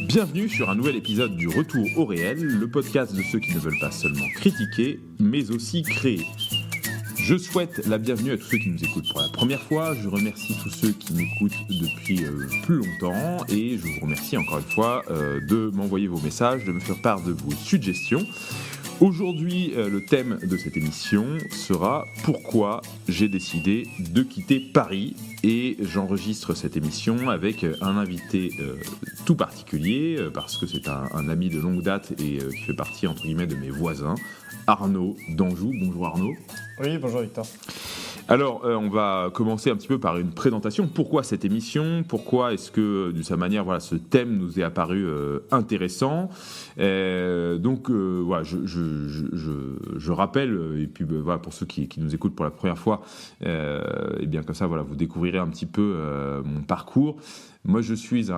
Bienvenue sur un nouvel épisode du Retour au réel, le podcast de ceux qui ne veulent pas seulement critiquer, mais aussi créer. Je souhaite la bienvenue à tous ceux qui nous écoutent pour la première fois, je remercie tous ceux qui m'écoutent depuis plus longtemps, et je vous remercie encore une fois de m'envoyer vos messages, de me faire part de vos suggestions. Aujourd'hui, le thème de cette émission sera « Pourquoi j'ai décidé de quitter Paris ?» Et j'enregistre cette émission avec un invité tout particulier, parce que c'est un ami de longue date et qui fait partie, entre guillemets, de mes voisins, Arnaud d'Anjou. Bonjour Arnaud. Oui, bonjour Victor. Alors, on va commencer un petit peu par une présentation. Pourquoi cette émission ? Pourquoi est-ce que, d'une certaine manière, voilà, ce thème nous est apparu intéressant ? Voilà, je rappelle, et puis voilà, pour ceux qui nous écoutent pour la première fois, et bien comme ça, voilà, vous découvrirez un petit peu mon parcours. Moi, je suis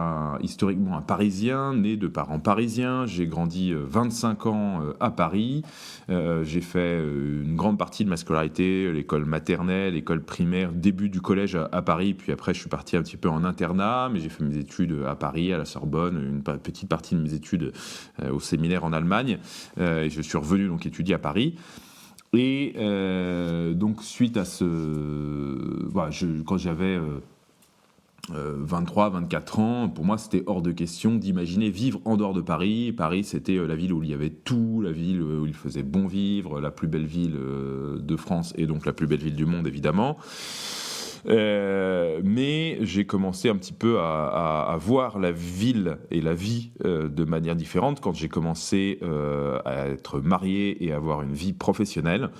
historiquement un Parisien, né de parents parisiens. J'ai grandi 25 ans à Paris. J'ai fait une grande partie de ma scolarité, l'école maternelle, l'école primaire, début du collège à Paris. Puis après, je suis parti un petit peu en internat, mais j'ai fait mes études à Paris, à la Sorbonne, une petite partie de mes études au séminaire en Allemagne. Et je suis revenu donc étudier à Paris. Et donc, suite à voilà, quand j'avais 23, 24 ans, pour moi c'était hors de question d'imaginer vivre en dehors de Paris. Paris c'était la ville où il y avait tout, la ville où il faisait bon vivre, la plus belle ville de France et donc la plus belle ville du monde évidemment. Mais j'ai commencé un petit peu à voir la ville et la vie de manière différente quand j'ai commencé à être marié et à avoir une vie professionnelle.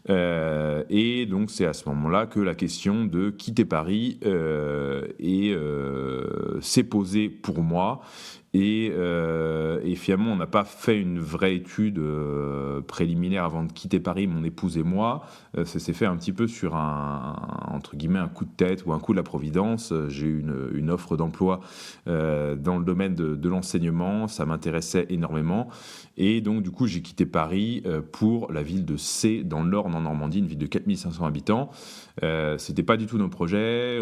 Et donc c'est à ce moment-là que la question de quitter Paris s'est posée pour moi. Et finalement, on n'a pas fait une vraie étude préliminaire avant de quitter Paris, mon épouse et moi. Ça s'est fait un petit peu sur entre guillemets, un coup de tête ou un coup de la providence. J'ai eu une offre d'emploi dans le domaine de l'enseignement. Ça m'intéressait énormément. Et donc, du coup, j'ai quitté Paris pour la ville de Sées, dans le Nord, en Normandie, une ville de 4500 habitants. C'était pas du tout nos projets.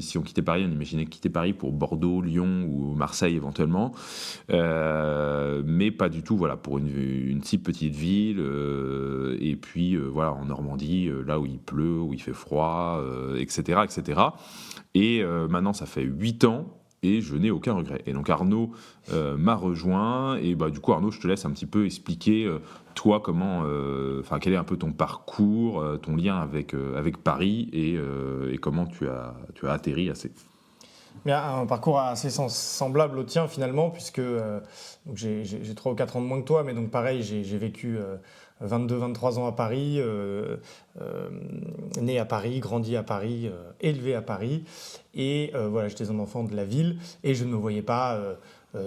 Si on quittait Paris, on imaginait quitter Paris pour Bordeaux, Lyon ou Marseille éventuellement. Mais pas du tout, voilà, pour une si petite ville. Et puis, voilà, en Normandie, là où il pleut, où il fait froid, etc., etc. Et maintenant, ça fait 8 ans. Et je n'ai aucun regret. Et donc Arnaud m'a rejoint. Et du coup, Arnaud, je te laisse un petit peu expliquer, toi, quel est un peu ton parcours, ton lien avec Paris et comment tu as atterri à Sées. Bien, un parcours assez semblable au tien finalement, puisque donc j'ai 3 ou 4 ans de moins que toi, mais donc pareil, j'ai vécu 22-23 ans à Paris, né à Paris, grandi à Paris, élevé à Paris. Et voilà, j'étais un enfant de la ville et je ne me voyais pas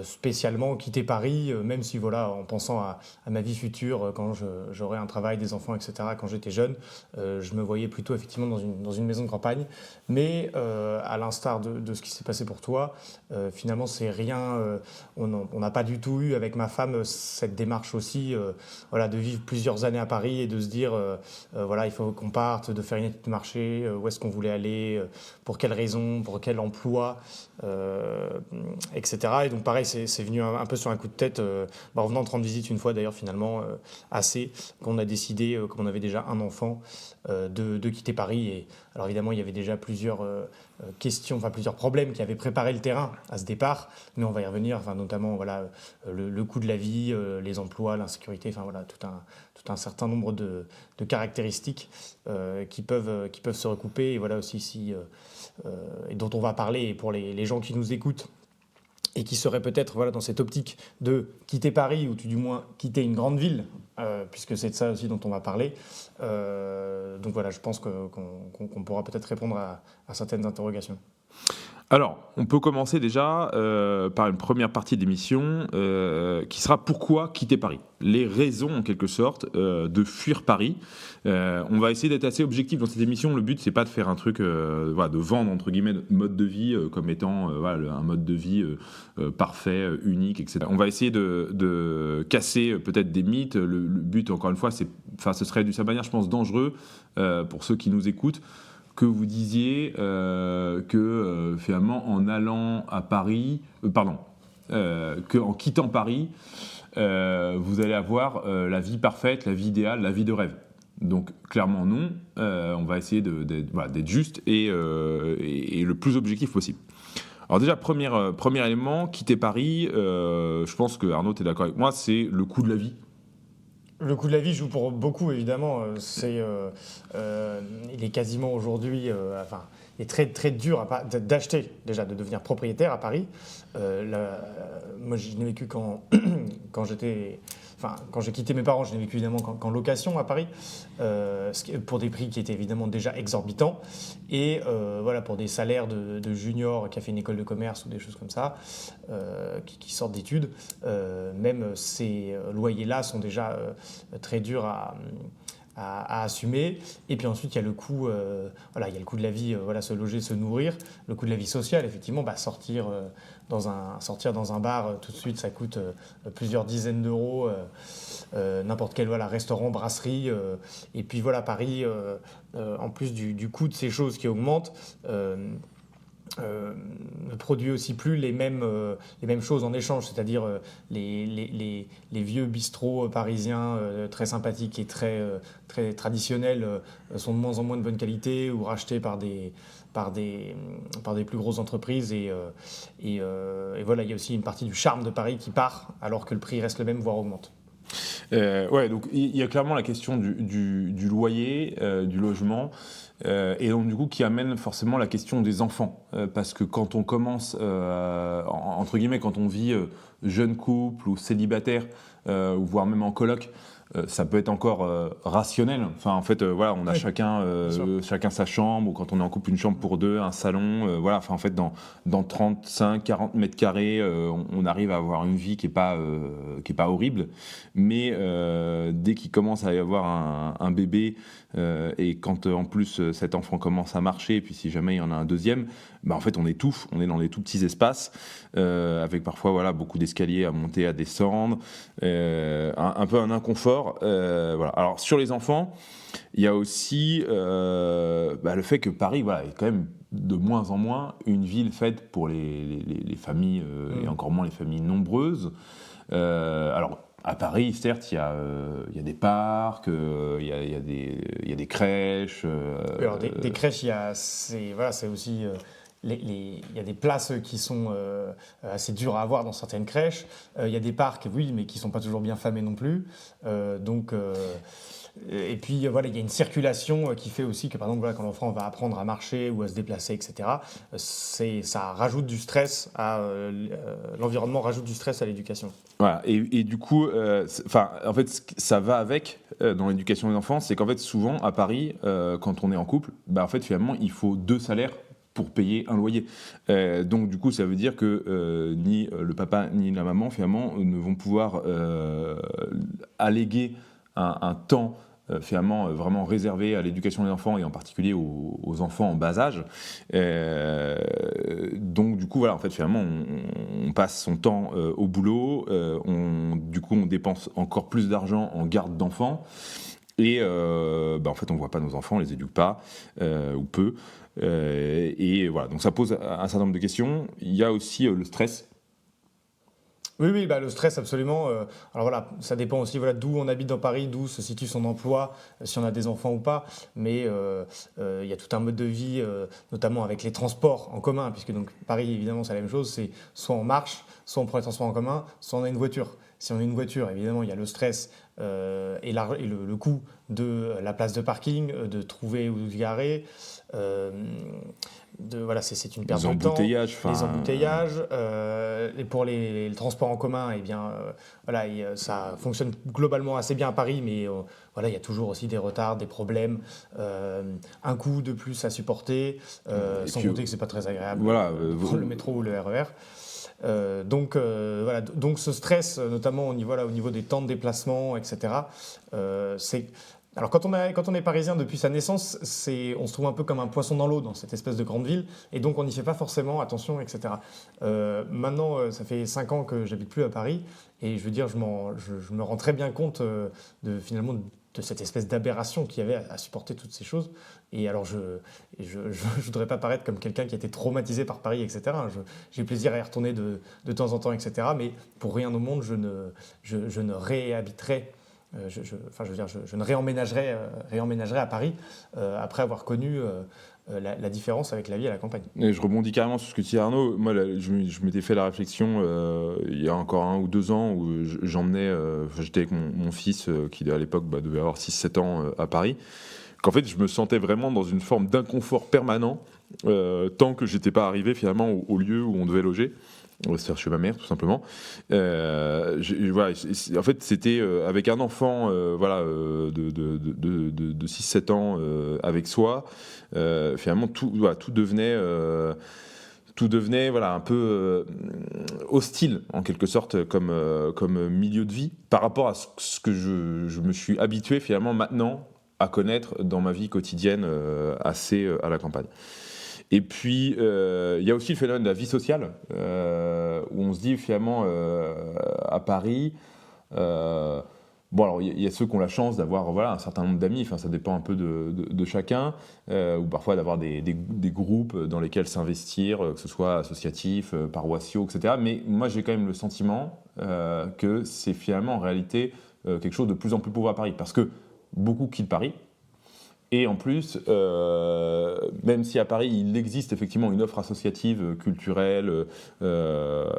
spécialement quitter Paris, même si voilà, en pensant à ma vie future, quand j'aurai un travail, des enfants, etc., quand j'étais jeune, je me voyais plutôt effectivement dans une maison de campagne. Mais à l'instar de ce qui s'est passé pour toi, finalement c'est rien, on n'a pas du tout eu avec ma femme cette démarche aussi, voilà, de vivre plusieurs années à Paris et de se dire voilà, il faut qu'on parte, de faire une étude de marché, où est-ce qu'on voulait aller, pour quelles raisons, pour quel emploi, etc. Et donc pareil, c'est venu un peu sur un coup de tête, en venant de rendre visite une fois d'ailleurs finalement, assez, qu'on a décidé, comme on avait déjà un enfant, de quitter Paris. Et alors évidemment, il y avait déjà plusieurs questions, plusieurs problèmes qui avaient préparé le terrain à ce départ, mais on va y revenir, notamment voilà, le coût de la vie, les emplois, l'insécurité, voilà, tout un certain nombre de caractéristiques qui peuvent se recouper. Et voilà aussi et dont on va parler, et pour les gens qui nous écoutent et qui seraient peut-être voilà, dans cette optique de quitter Paris, ou du moins quitter une grande ville, puisque c'est de ça aussi dont on va parler. Donc voilà, je pense qu'on pourra peut-être répondre à certaines interrogations. Alors, on peut commencer déjà par une première partie de l'émission qui sera pourquoi quitter Paris ? Les raisons, en quelque sorte, de fuir Paris. On va essayer d'être assez objectif dans cette émission. Le but, c'est pas de faire un truc, de vendre, entre guillemets, notre mode de vie comme étant un mode de vie parfait, unique, etc. On va essayer de casser peut-être des mythes. Le but, encore une fois, ce serait d'une certaine manière, je pense, dangereux pour ceux qui nous écoutent, que vous disiez que finalement en allant à Paris, qu'en quittant Paris, vous allez avoir la vie parfaite, la vie idéale, la vie de rêve. Donc clairement non, on va essayer d'être juste et le plus objectif possible. Alors déjà, premier élément, quitter Paris, je pense que Arnaud, tu es d'accord avec moi, c'est le coût de la vie. Le coût de la vie joue pour beaucoup, évidemment. Il est quasiment aujourd'hui, il est très, très dur d'acheter, déjà, de devenir propriétaire à Paris. Moi, je l'ai vécu quand j'ai quitté mes parents, je l'ai vécu évidemment qu'en location à Paris, pour des prix qui étaient évidemment déjà exorbitants. Et voilà, pour des salaires de junior qui a fait une école de commerce ou des choses comme ça, qui sortent d'études, même ces loyers-là sont déjà très durs à assumer. Et puis ensuite, il y a le coût, il y a le coût de la vie, se loger, se nourrir. Le coût de la vie sociale, effectivement, sortir dans un bar, tout de suite, ça coûte plusieurs dizaines d'euros. N'importe quel restaurant, brasserie. Et puis voilà, Paris, en plus du coût de ces choses qui augmentent, ne produit aussi plus les mêmes choses en échange, c'est-à-dire les vieux bistrots parisiens très sympathiques et très, très traditionnels sont de moins en moins de bonne qualité ou rachetés par des plus grosses entreprises et voilà, il y a aussi une partie du charme de Paris qui part alors que le prix reste le même, voire augmente. Donc il y a clairement la question du loyer, du logement, et donc du coup qui amène forcément la question des enfants, parce que quand on commence, entre guillemets, quand on vit jeune couple ou célibataire, ou voire même en coloc, ça peut être encore rationnel. Enfin, en fait, on a chacun sa chambre, ou quand on est en couple, une chambre pour deux, un salon. En fait, dans 35, 40 mètres carrés, on arrive à avoir une vie qui est pas horrible. Mais dès qu'il commence à y avoir un bébé, et quand en plus cet enfant commence à marcher, et puis si jamais il y en a un deuxième, en fait, on étouffe. On est dans des tout petits espaces, avec parfois beaucoup d'escaliers à monter, à descendre, un peu un inconfort. Alors sur les enfants, il y a aussi le fait que Paris est quand même de moins en moins une ville faite pour les familles, et encore moins les familles nombreuses. Alors à Paris, certes, il y a des parcs, il y a des crèches. Alors des crèches, c'est aussi... il y a des places qui sont assez dures à avoir dans certaines crèches. Il y a des parcs, oui, mais qui ne sont pas toujours bien famés non plus. Et puis, il y a une circulation qui fait aussi que, par exemple, quand l'enfant va apprendre à marcher ou à se déplacer, etc., ça rajoute du stress l'environnement rajoute du stress à l'éducation. Voilà, et du coup, en fait, ça va avec dans l'éducation des enfants, c'est qu'en fait, souvent, à Paris, quand on est en couple, en fait, finalement, il faut 2 salaires pour payer un loyer. Donc du coup, ça veut dire que ni le papa ni la maman, finalement, ne vont pouvoir alléguer un temps finalement vraiment réservé à l'éducation des enfants, et en particulier aux enfants en bas âge. Donc du coup, en fait, finalement, on passe son temps au boulot, du coup, on dépense encore plus d'argent en garde d'enfants, et en fait, on ne voit pas nos enfants, on ne les éduque pas, ou peu. Et voilà, donc ça pose un certain nombre de questions. Il y a aussi le stress. Oui, le stress, absolument. Alors voilà, ça dépend aussi d'où on habite dans Paris, d'où se situe son emploi, si on a des enfants ou pas. Mais il y a tout un mode de vie, notamment avec les transports en commun, puisque donc Paris, évidemment, c'est la même chose. C'est soit on marche, soit on prend les transports en commun, soit on a une voiture. Si on a une voiture, évidemment, il y a le stress et le coût de la place de parking, de trouver où se garer. C'est une perte de temps. Les embouteillages. Et pour les transports en commun, ça fonctionne globalement assez bien à Paris, mais il y a toujours aussi des retards, des problèmes, un coût de plus à supporter, sans compter que c'est pas très agréable prendre le métro ou le RER. Donc ce stress, notamment au niveau des temps de déplacement, etc. Alors quand on est parisien depuis sa naissance, on se trouve un peu comme un poisson dans l'eau dans cette espèce de grande ville, et donc on n'y fait pas forcément attention, etc. Maintenant, ça fait 5 ans que j'habite plus à Paris, et je veux dire, je me rends très bien compte de finalement cette espèce d'aberration qu'il y avait à supporter toutes ces choses. Et alors, je voudrais pas paraître comme quelqu'un qui a été traumatisé par Paris, etc. J'ai plaisir à y retourner de temps en temps, etc. Mais pour rien au monde, je ne réhabiterai, je ne réemménagerai à Paris après avoir connu la différence avec la vie à la campagne. Et je rebondis carrément sur ce que tu dis, Arnaud. Moi, je m'étais fait la réflexion il y a encore 1 ou 2 ans où j'emmenais, j'étais avec mon fils qui à l'époque devait avoir 6-7 ans à Paris, qu'en fait je me sentais vraiment dans une forme d'inconfort permanent tant que j'étais pas arrivé finalement au lieu où on devait loger. C'est-à-dire chez ma mère, tout simplement. Voilà, en fait, c'était avec un enfant de 6-7 ans avec soi. Finalement, tout devenait voilà, un peu hostile, en quelque sorte, comme milieu de vie, par rapport à ce que je me suis habitué, finalement, maintenant, à connaître dans ma vie quotidienne assez à la campagne. Et puis, il y a aussi le phénomène de la vie sociale, où on se dit finalement à Paris, bon alors il y a ceux qui ont la chance d'avoir un certain nombre d'amis, enfin ça dépend un peu de chacun, ou parfois d'avoir des groupes dans lesquels s'investir, que ce soit associatifs, paroissiaux, etc. Mais moi j'ai quand même le sentiment que c'est finalement en réalité quelque chose de plus en plus pauvre à Paris, parce que beaucoup quittent Paris. Et en plus, même si à Paris, il existe effectivement une offre associative, culturelle,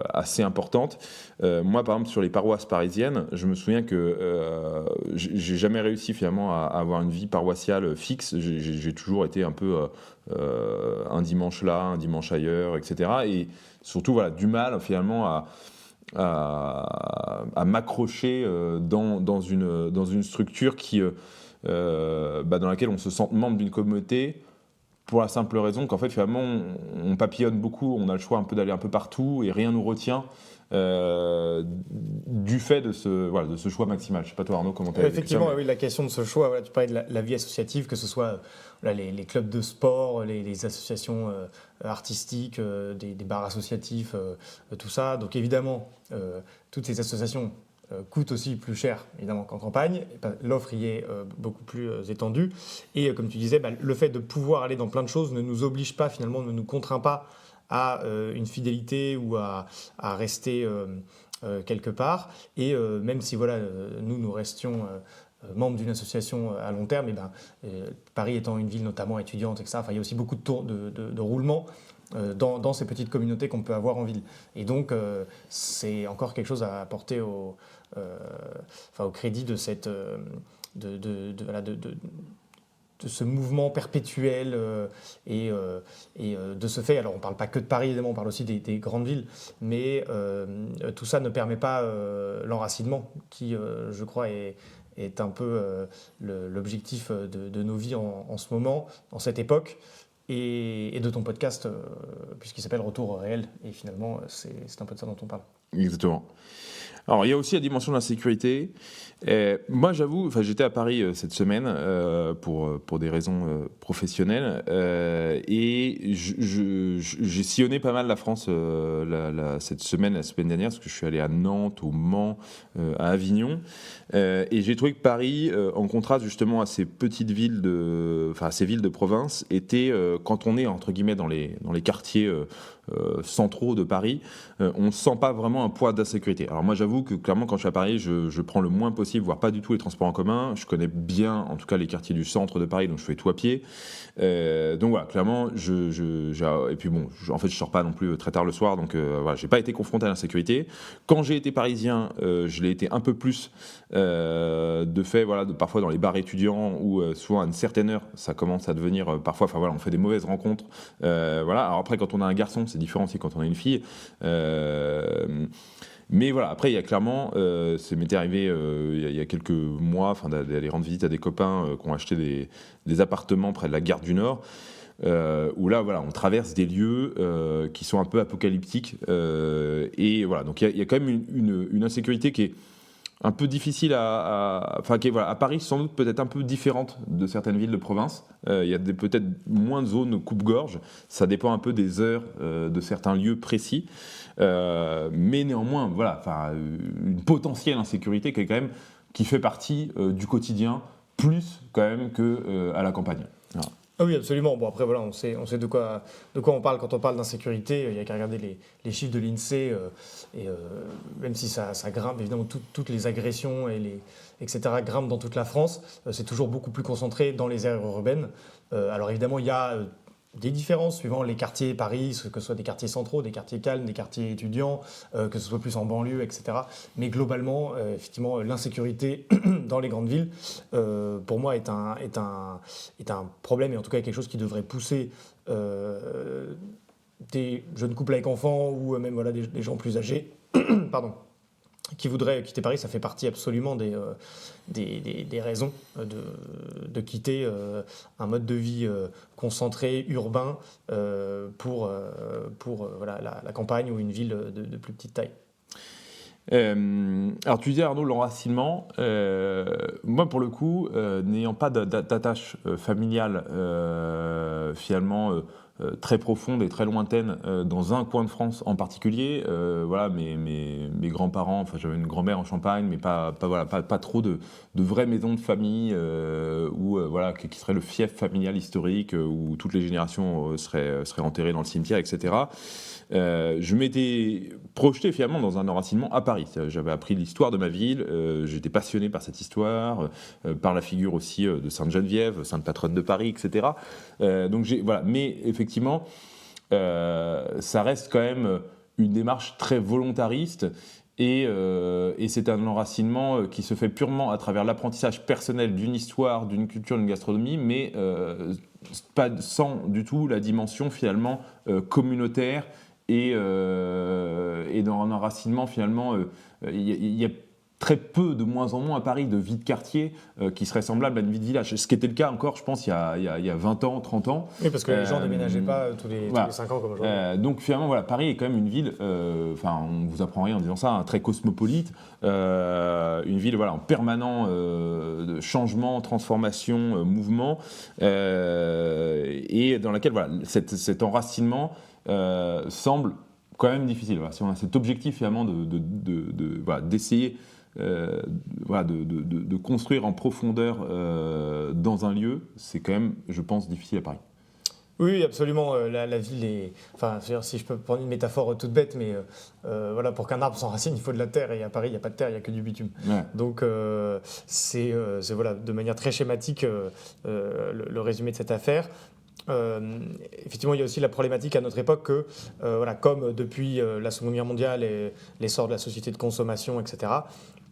assez importante, moi, par exemple, sur les paroisses parisiennes, je me souviens que j'ai jamais réussi finalement à avoir une vie paroissiale fixe. J'ai toujours été un peu un dimanche là, un dimanche ailleurs, etc. Et surtout, voilà, du mal finalement à m'accrocher dans une structure qui... dans laquelle on se sent membre d'une communauté pour la simple raison qu'en fait finalement on papillonne beaucoup, on a le choix un peu d'aller un peu partout et rien nous retient du fait de ce choix maximal. Je sais pas toi Arnaud comment tu as effectivement oui, la question de ce choix, voilà, tu parlais de la vie associative, que ce soit les clubs de sport, les associations artistiques, des bars associatifs, tout ça, donc évidemment toutes ces associations coûte aussi plus cher évidemment qu'en campagne, l'offre y est beaucoup plus étendue, et comme tu disais, le fait de pouvoir aller dans plein de choses ne nous oblige pas finalement, ne nous contraint pas à une fidélité ou à rester quelque part, et même si voilà, nous restions membres d'une association à long terme, Paris étant une ville notamment étudiante, etc., il y a aussi beaucoup de roulements dans ces petites communautés qu'on peut avoir en ville. Et donc, c'est encore quelque chose à apporter au crédit de cette, de ce mouvement perpétuel et de ce fait. Alors, on ne parle pas que de Paris, évidemment, on parle aussi des grandes villes, mais tout ça ne permet pas l'enracinement qui, je crois, est un peu l'objectif de nos vies en ce moment, en cette époque. Et de ton podcast, puisqu'il s'appelle Retour au réel. Et finalement, c'est un peu de ça dont on parle. Exactement. Alors, il y a aussi la dimension de la sécurité. Moi, j'avoue, j'étais à Paris cette semaine pour des raisons professionnelles et j'ai sillonné pas mal la France cette semaine, la semaine dernière, parce que je suis allé à Nantes, au Mans, à Avignon, et j'ai trouvé que Paris, en contraste justement à ces petites villes à ces villes de province, était, quand on est entre guillemets dans les quartiers centraux de Paris, on ne sent pas vraiment un poids d'insécurité. Alors moi j'avoue que clairement quand je suis à Paris, je prends le moins possible, voire pas du tout les transports en commun. Je connais bien en tout cas les quartiers du centre de Paris, donc je fais tout à pied. Donc voilà, clairement, et puis bon, en fait je sors pas non plus très tard le soir, donc voilà, j'ai pas été confronté à l'insécurité. Quand j'ai été parisien, je l'ai été un peu plus de fait, voilà, parfois dans les bars étudiants où souvent à une certaine heure, ça commence à devenir parfois, on fait des mauvaises rencontres. Voilà. Alors après, quand on a un garçon, c'est différent aussi quand on a une fille. Mais voilà, après, il y a clairement, ça m'était arrivé il y a quelques mois, d'aller rendre visite à des copains qui ont acheté des appartements près de la gare du Nord, où là, voilà, on traverse des lieux qui sont un peu apocalyptiques. Et voilà, donc il y a quand même une insécurité qui est un peu difficile qui est, voilà, à Paris, sans doute peut-être un peu différente de certaines villes de province. Il y a peut-être moins de zones coupe-gorge. Ça dépend un peu des heures de certains lieux précis. Mais néanmoins, voilà, une potentielle insécurité qui fait partie du quotidien plus quand même qu'à la campagne. Voilà. Ah oui, absolument. Bon, après, voilà, on sait de quoi on parle quand on parle d'insécurité. Il n'y a qu'à regarder les chiffres de l'INSEE. Même si ça grimpe, évidemment, toutes les agressions, etc., grimpent dans toute la France, c'est toujours beaucoup plus concentré dans les aires urbaines. Alors évidemment, il y a des différences suivant les quartiers Paris, que ce soit des quartiers centraux, des quartiers calmes, des quartiers étudiants, que ce soit plus en banlieue, etc. Mais globalement, effectivement, l'insécurité dans les grandes villes, pour moi, est un problème, et en tout cas quelque chose qui devrait pousser des jeunes couples avec enfants ou même voilà, des gens plus âgés pardon, qui voudraient quitter Paris. Ça fait partie absolument des raisons de quitter un mode de vie concentré, urbain, pour voilà, la campagne ou une ville de plus petite taille. Alors tu disais Arnaud, l'enracinement, moi pour le coup, n'ayant pas d'attache familiale finalement très profonde et très lointaine dans un coin de France en particulier, voilà, mes grands-parents, enfin j'avais une grand-mère en Champagne, mais pas trop de vraies maisons de famille voilà, qui serait le fief familial historique où toutes les générations seraient enterrées dans le cimetière, etc. Je m'étais projeté finalement dans un enracinement à Paris. J'avais appris l'histoire de ma ville, j'étais passionné par cette histoire, par la figure aussi de Sainte-Geneviève, sainte patronne de Paris, etc. Donc voilà. Mais effectivement, ça reste quand même une démarche très volontariste. Et c'est un enracinement qui se fait purement à travers l'apprentissage personnel d'une histoire, d'une culture, d'une gastronomie, mais pas sans du tout la dimension finalement communautaire et dans un enracinement finalement, il y a très peu, de moins en moins à Paris, de vie de quartier qui serait semblable à une vie de village. Ce qui était le cas encore, je pense, il y a 20 ans, 30 ans. Oui, parce que les gens ne déménageaient pas tous les 5 ans comme aujourd'hui. Donc finalement, voilà, Paris est quand même une ville, on ne vous apprend rien en disant ça, très cosmopolite, une ville voilà, en permanent de changement, transformation, mouvement, et dans laquelle voilà, cet enracinement semble quand même difficile. Voilà. Si on a cet objectif finalement d'essayer de construire en profondeur dans un lieu, c'est quand même, je pense, difficile à Paris. Oui, absolument. La ville est. Enfin, si je peux prendre une métaphore toute bête, mais voilà, pour qu'un arbre s'enracine, il faut de la terre. Et à Paris, il n'y a pas de terre, il n'y a que du bitume. Ouais. Donc, c'est voilà, de manière très schématique le résumé de cette affaire. Effectivement, il y a aussi la problématique à notre époque que, voilà, comme depuis la Seconde Guerre mondiale et l'essor de la société de consommation, etc.,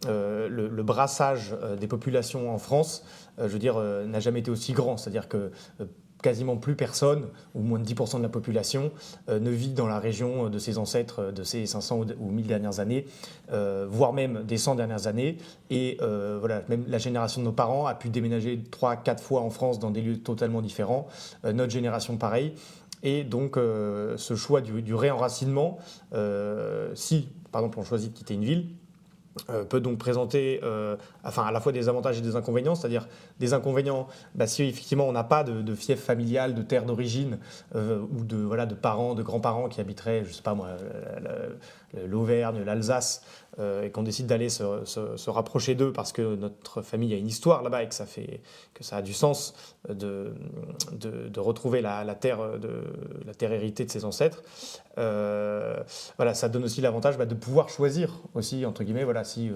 le brassage des populations en France, je veux dire, n'a jamais été aussi grand. C'est-à-dire que quasiment plus personne, ou moins de 10% de la population, ne vit dans la région de ses ancêtres de ces 500 ou 1000 dernières années, voire même des 100 dernières années. Et voilà, même la génération de nos parents a pu déménager 3-4 fois en France dans des lieux totalement différents. Notre génération, pareil. Et donc, ce choix du réenracinement, si, par exemple, on choisit de quitter une ville, peut donc présenter à la fois des avantages et des inconvénients, c'est-à-dire des inconvénients, si effectivement on n'a pas de fief familial, de terre d'origine, ou de parents, de grands-parents qui habiteraient, je ne sais pas moi, l'Auvergne, l'Alsace, et qu'on décide d'aller se rapprocher d'eux parce que notre famille a une histoire là-bas et que ça a du sens de retrouver la terre héritée de ses ancêtres. Voilà, ça donne aussi l'avantage de pouvoir choisir aussi, entre guillemets, voilà, si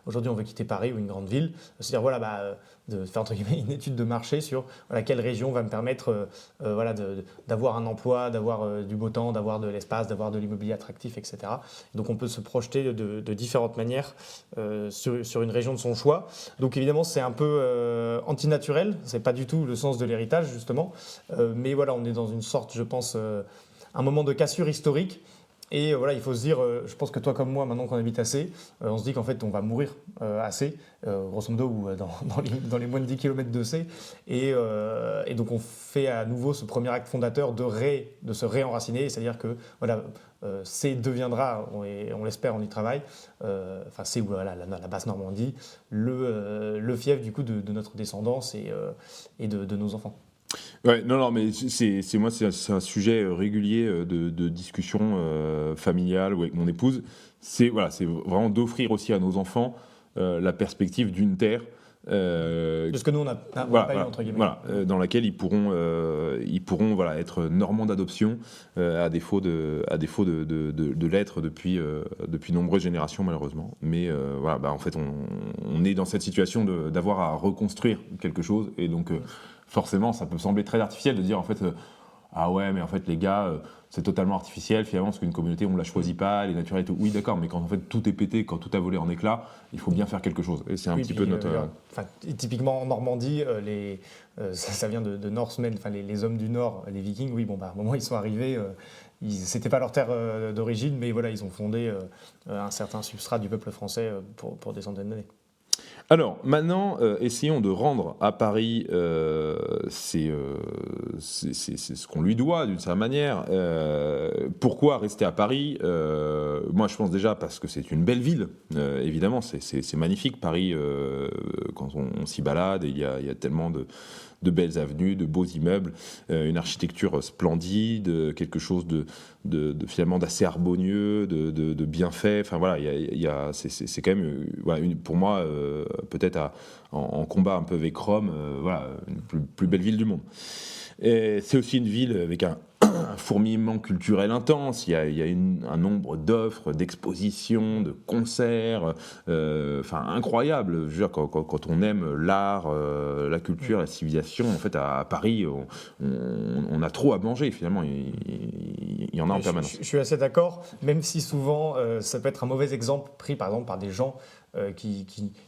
aujourd'hui on veut quitter Paris ou une grande ville, c'est-à-dire voilà, de faire entre guillemets une étude de marché sur voilà, quelle région va me permettre voilà, d'avoir un emploi, d'avoir du beau temps, d'avoir de l'espace, d'avoir de l'immobilier attractif, etc. Donc on peut se projeter de différentes manières sur une région de son choix. Donc évidemment c'est un peu antinaturel, c'est pas du tout le sens de l'héritage justement, mais voilà, on est dans une sorte, je pense, un moment de cassure historique. Et voilà, il faut se dire, je pense que toi comme moi, maintenant qu'on habite assez, on se dit qu'en fait on va mourir assez, grosso modo, ou dans les moins de 10 km de C. Et donc on fait à nouveau ce premier acte fondateur de se réenraciner, c'est-à-dire que voilà, C deviendra, on l'espère, on y travaille, C ou voilà, la basse Normandie, le fief du coup de notre descendance et de nos enfants. Ouais, non, mais c'est un sujet régulier de discussion familiale ou avec mon épouse. C'est vraiment d'offrir aussi à nos enfants la perspective d'une terre De ce que nous, on n'a pas eu, entre guillemets. Voilà, dans laquelle ils pourront voilà, être normands d'adoption, à défaut de l'être depuis nombreuses générations, malheureusement. Mais voilà, en fait, on est dans cette situation d'avoir à reconstruire quelque chose. Et donc, forcément, ça peut sembler très artificiel de dire, en fait, ah ouais, mais en fait, les gars, c'est totalement artificiel, finalement, parce qu'une communauté, on ne la choisit pas, elle est naturelle et tout. Oui, d'accord, mais quand en fait tout est pété, quand tout a volé en éclats, il faut bien faire quelque chose. Et c'est un petit peu notre. Typiquement en Normandie, ça vient de Norsemen, les hommes du Nord, les Vikings, oui, à un moment, ils sont arrivés. C'était pas leur terre d'origine, mais voilà, ils ont fondé un certain substrat du peuple français pour des centaines d'années. Alors, maintenant, essayons de rendre à Paris c'est ce qu'on lui doit, d'une certaine manière. Pourquoi rester à Paris ? Moi, je pense déjà parce que c'est une belle ville, évidemment, c'est magnifique, Paris, quand on s'y balade, il y a tellement de belles avenues, de beaux immeubles, une architecture splendide, quelque chose de finalement d'assez harmonieux, de bien fait. Enfin voilà, c'est quand même voilà, pour moi peut-être en combat un peu avec Rome, voilà, une plus belle ville du monde. Et c'est aussi une ville avec un fourmillement culturel intense. Il y a un nombre d'offres, d'expositions, de concerts, incroyable. Je veux dire, quand on aime l'art, la culture, la civilisation, en fait, à Paris, on a trop à manger. Finalement, il y en a en permanence. Je suis assez d'accord, même si souvent ça peut être un mauvais exemple pris, par exemple, par des gens qui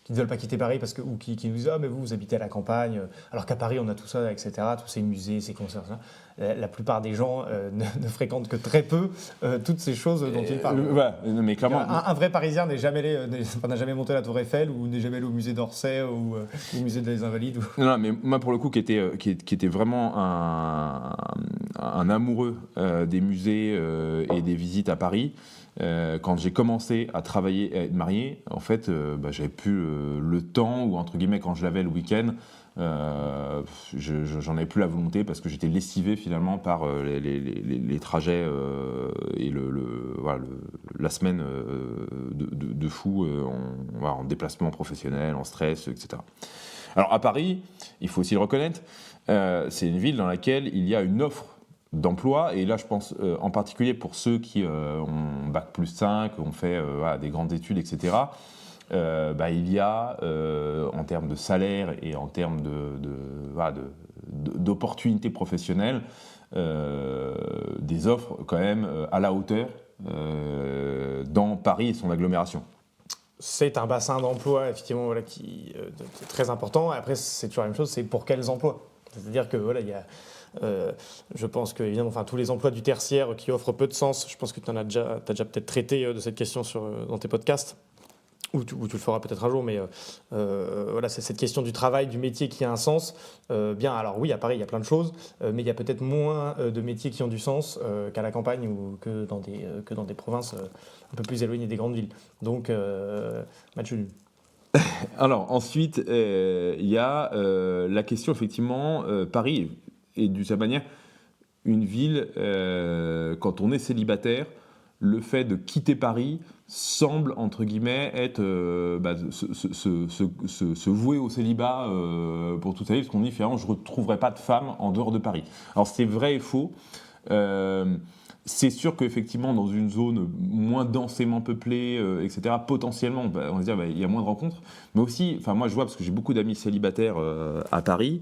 ne veulent pas quitter Paris ou qui nous disent « Ah, mais vous habitez à la campagne, alors qu'à Paris, on a tout ça, etc., tous ces musées, ces concerts, ça. » La plupart des gens ne fréquentent que très peu toutes ces choses dont ils parlent. Mais clairement, un vrai Parisien n'a jamais monté la Tour Eiffel ou n'est jamais allé au musée d'Orsay ou au musée des Invalides. Non, mais moi, pour le coup, qui était vraiment un amoureux des musées et des visites à Paris, quand j'ai commencé à travailler et à être marié, en fait, j'avais plus le temps, ou entre guillemets, quand je l'avais le week-end, j'en avais plus la volonté parce que j'étais lessivé finalement par les trajets et la semaine de fou en déplacement professionnel, en stress, etc. Alors à Paris, il faut aussi le reconnaître, c'est une ville dans laquelle il y a une offre d'emploi, et là je pense en particulier pour ceux qui ont Bac+5, ont fait des grandes études, etc. Il y a, en termes de salaire et en termes d'opportunités professionnelles, des offres quand même à la hauteur dans Paris et son agglomération. C'est un bassin d'emploi effectivement qui est très important. Après, c'est toujours la même chose, c'est pour quels emplois. C'est-à-dire que il y a je pense que évidemment, tous les emplois du tertiaire qui offrent peu de sens. Je pense que tu as déjà peut-être traité de cette question dans tes podcasts. Ou tu le feras peut-être un jour, mais c'est cette question du travail, du métier qui a un sens. Alors oui, à Paris, il y a plein de choses, mais il y a peut-être moins de métiers qui ont du sens qu'à la campagne ou que dans des provinces un peu plus éloignées des grandes villes. Donc, match nul. Alors, ensuite, il y a la question, effectivement, Paris est d'une certaine manière une ville, quand on est célibataire, le fait de quitter Paris semble, entre guillemets, être se vouer au célibat pour toute sa vie, parce qu'on dit finalement je ne retrouverai pas de femme en dehors de Paris. Alors c'est vrai et faux. C'est sûr qu'effectivement, dans une zone moins densément peuplée, etc., potentiellement, on va se dire il y a moins de rencontres. Mais aussi, moi je vois, parce que j'ai beaucoup d'amis célibataires à Paris,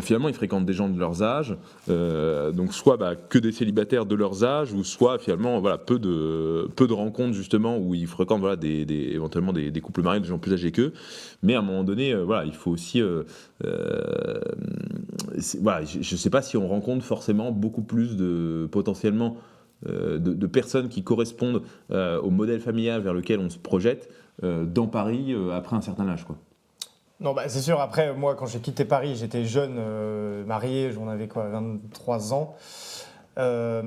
finalement, ils fréquentent des gens de leurs âges, donc soit que des célibataires de leurs âges, ou soit finalement peu de rencontres justement où ils fréquentent éventuellement des couples mariés, des gens plus âgés qu'eux. Mais à un moment donné, il faut aussi, je ne sais pas si on rencontre forcément beaucoup plus potentiellement de personnes qui correspondent au modèle familial vers lequel on se projette dans Paris après un certain âge, quoi. Non, c'est sûr. Après, moi, quand j'ai quitté Paris, j'étais jeune, marié, j'en avais 23 ans. Et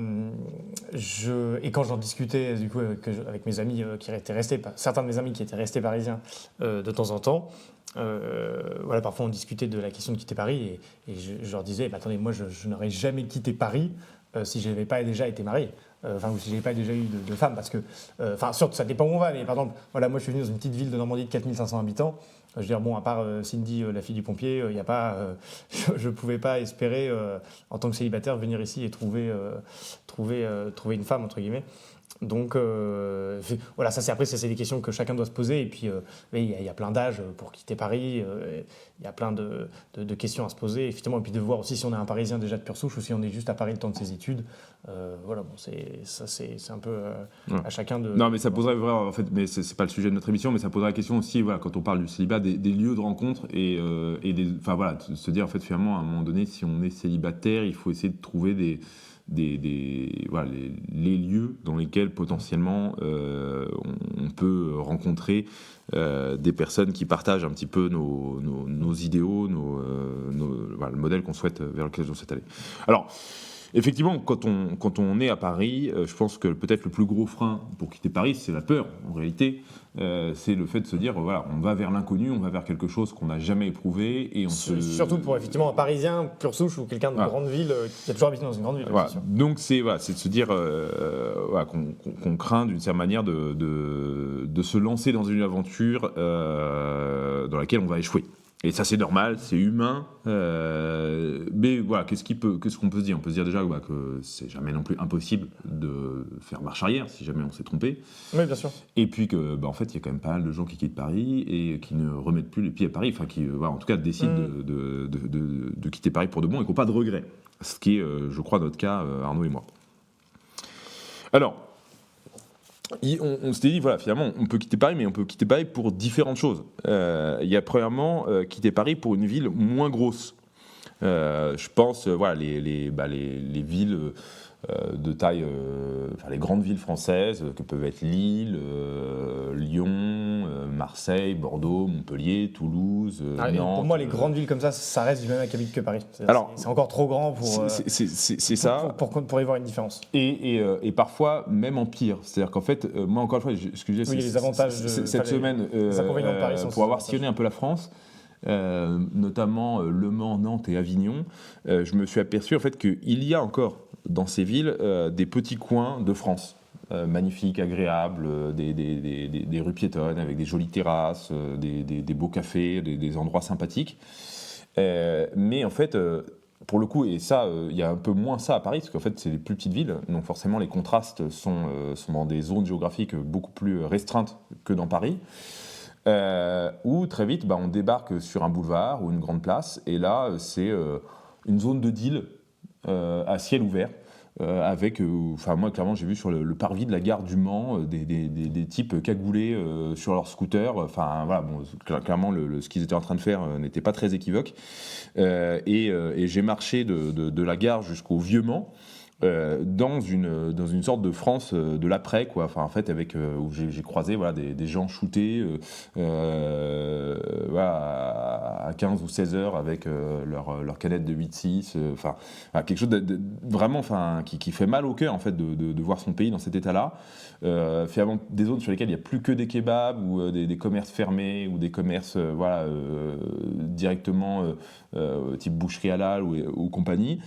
quand j'en discutais du coup, avec mes amis qui étaient restés, certains de mes amis qui étaient restés parisiens de temps en temps, parfois on discutait de la question de quitter Paris et je leur disais, attendez, moi je n'aurais jamais quitté Paris si je n'avais pas déjà été marié. ou si j'ai pas déjà eu de femme, parce que, surtout, ça dépend où on va, mais par exemple, voilà, moi je suis venu dans une petite ville de Normandie de 4500 habitants. Je veux dire, bon, à part Cindy, la fille du pompier, il y a pas, je pouvais pas espérer, en tant que célibataire, venir ici et trouver une femme, entre guillemets. Donc voilà, après, c'est des questions que chacun doit se poser. Et puis, il y a plein d'âges pour quitter Paris. Il y a plein de questions à se poser, effectivement. Et puis de voir aussi si on est un Parisien déjà de pure souche ou si on est juste à Paris le temps de ses études. Voilà, bon, c'est un peu à chacun de. Non, mais ça poserait vraiment, en fait, mais c'est pas le sujet de notre émission, mais ça poserait la question aussi, voilà, quand on parle du célibat, des lieux de rencontre et enfin voilà, de se dire en fait finalement à un moment donné, si on est célibataire, il faut essayer de trouver voilà, les lieux dans lesquels potentiellement on peut rencontrer des personnes qui partagent un petit peu nos idéaux, voilà, le modèle qu'on souhaite, vers lequel on souhaite aller. Alors, effectivement, quand on est à Paris, je pense que peut-être le plus gros frein pour quitter Paris, c'est la peur, en réalité. C'est le fait de se dire, voilà, on va vers l'inconnu, on va vers quelque chose qu'on n'a jamais éprouvé. Et surtout pour effectivement un Parisien pur souche ou quelqu'un de grande ville qui a toujours habité dans une grande ville. Voilà. Donc c'est de se dire voilà, qu'on craint d'une certaine manière de se lancer dans une aventure dans laquelle on va échouer. Et ça, c'est normal, c'est humain. Mais voilà, qu'est-ce qu'on peut se dire ? On peut se dire déjà que c'est jamais non plus impossible de faire marche arrière si jamais on s'est trompé. Oui, bien sûr. Et puis que, en fait, il y a quand même pas mal de gens qui quittent Paris et qui ne remettent plus les pieds à Paris, enfin qui, en tout cas, décident de quitter Paris pour de bon et qui n'ont pas de regrets. Ce qui est, je crois, notre cas, Arnaud et moi. Alors. On s'était dit, voilà, finalement, on peut quitter Paris, mais on peut quitter Paris pour différentes choses. Il y a premièrement quitter Paris pour une ville moins grosse. Je pense, voilà, les villes de taille, les grandes villes françaises, que peuvent être Lille, Lyon, Marseille, Bordeaux, Montpellier, Toulouse, Nantes. Pour moi, les grandes villes comme ça reste du même acabit que Paris. C'est encore trop grand pour. C'est ça. Pour y voir une différence. Et parfois, même en pire. C'est-à-dire qu'en fait, moi, encore une fois, ce que je disais, les avantages cette semaine, les inconvénients de Paris sont pour avoir sillonné un peu la France, notamment Le Mans, Nantes et Avignon, je me suis aperçu en fait qu'il y a encore dans ces villes des petits coins de France. Magnifiques, agréables, des rues piétonnes avec des jolies terrasses, des beaux cafés, des endroits sympathiques. Mais en fait, pour le coup, et ça, il y a un peu moins ça à Paris, parce qu'en fait, c'est les plus petites villes, donc forcément, les contrastes sont dans des zones géographiques beaucoup plus restreintes que dans Paris. Où très vite, on débarque sur un boulevard ou une grande place, et là, c'est une zone de deal à ciel ouvert. Avec, moi clairement j'ai vu sur le parvis de la gare du Mans des types cagoulés sur leur scooter. Voilà, clairement ce qu'ils étaient en train de faire n'était pas très équivoque. Et j'ai marché de la gare jusqu'au Vieux Mans. Dans une sorte de France de l'après, quoi. Enfin, en fait, où j'ai croisé des gens shootés à 15 ou 16 heures avec leur canette de 8-6. Quelque chose de vraiment qui fait mal au cœur, en fait, de voir son pays dans cet état-là. Finalement, des zones sur lesquelles il n'y a plus que des kebabs ou des commerces fermés ou des commerces directement type boucherie halal ou compagnie.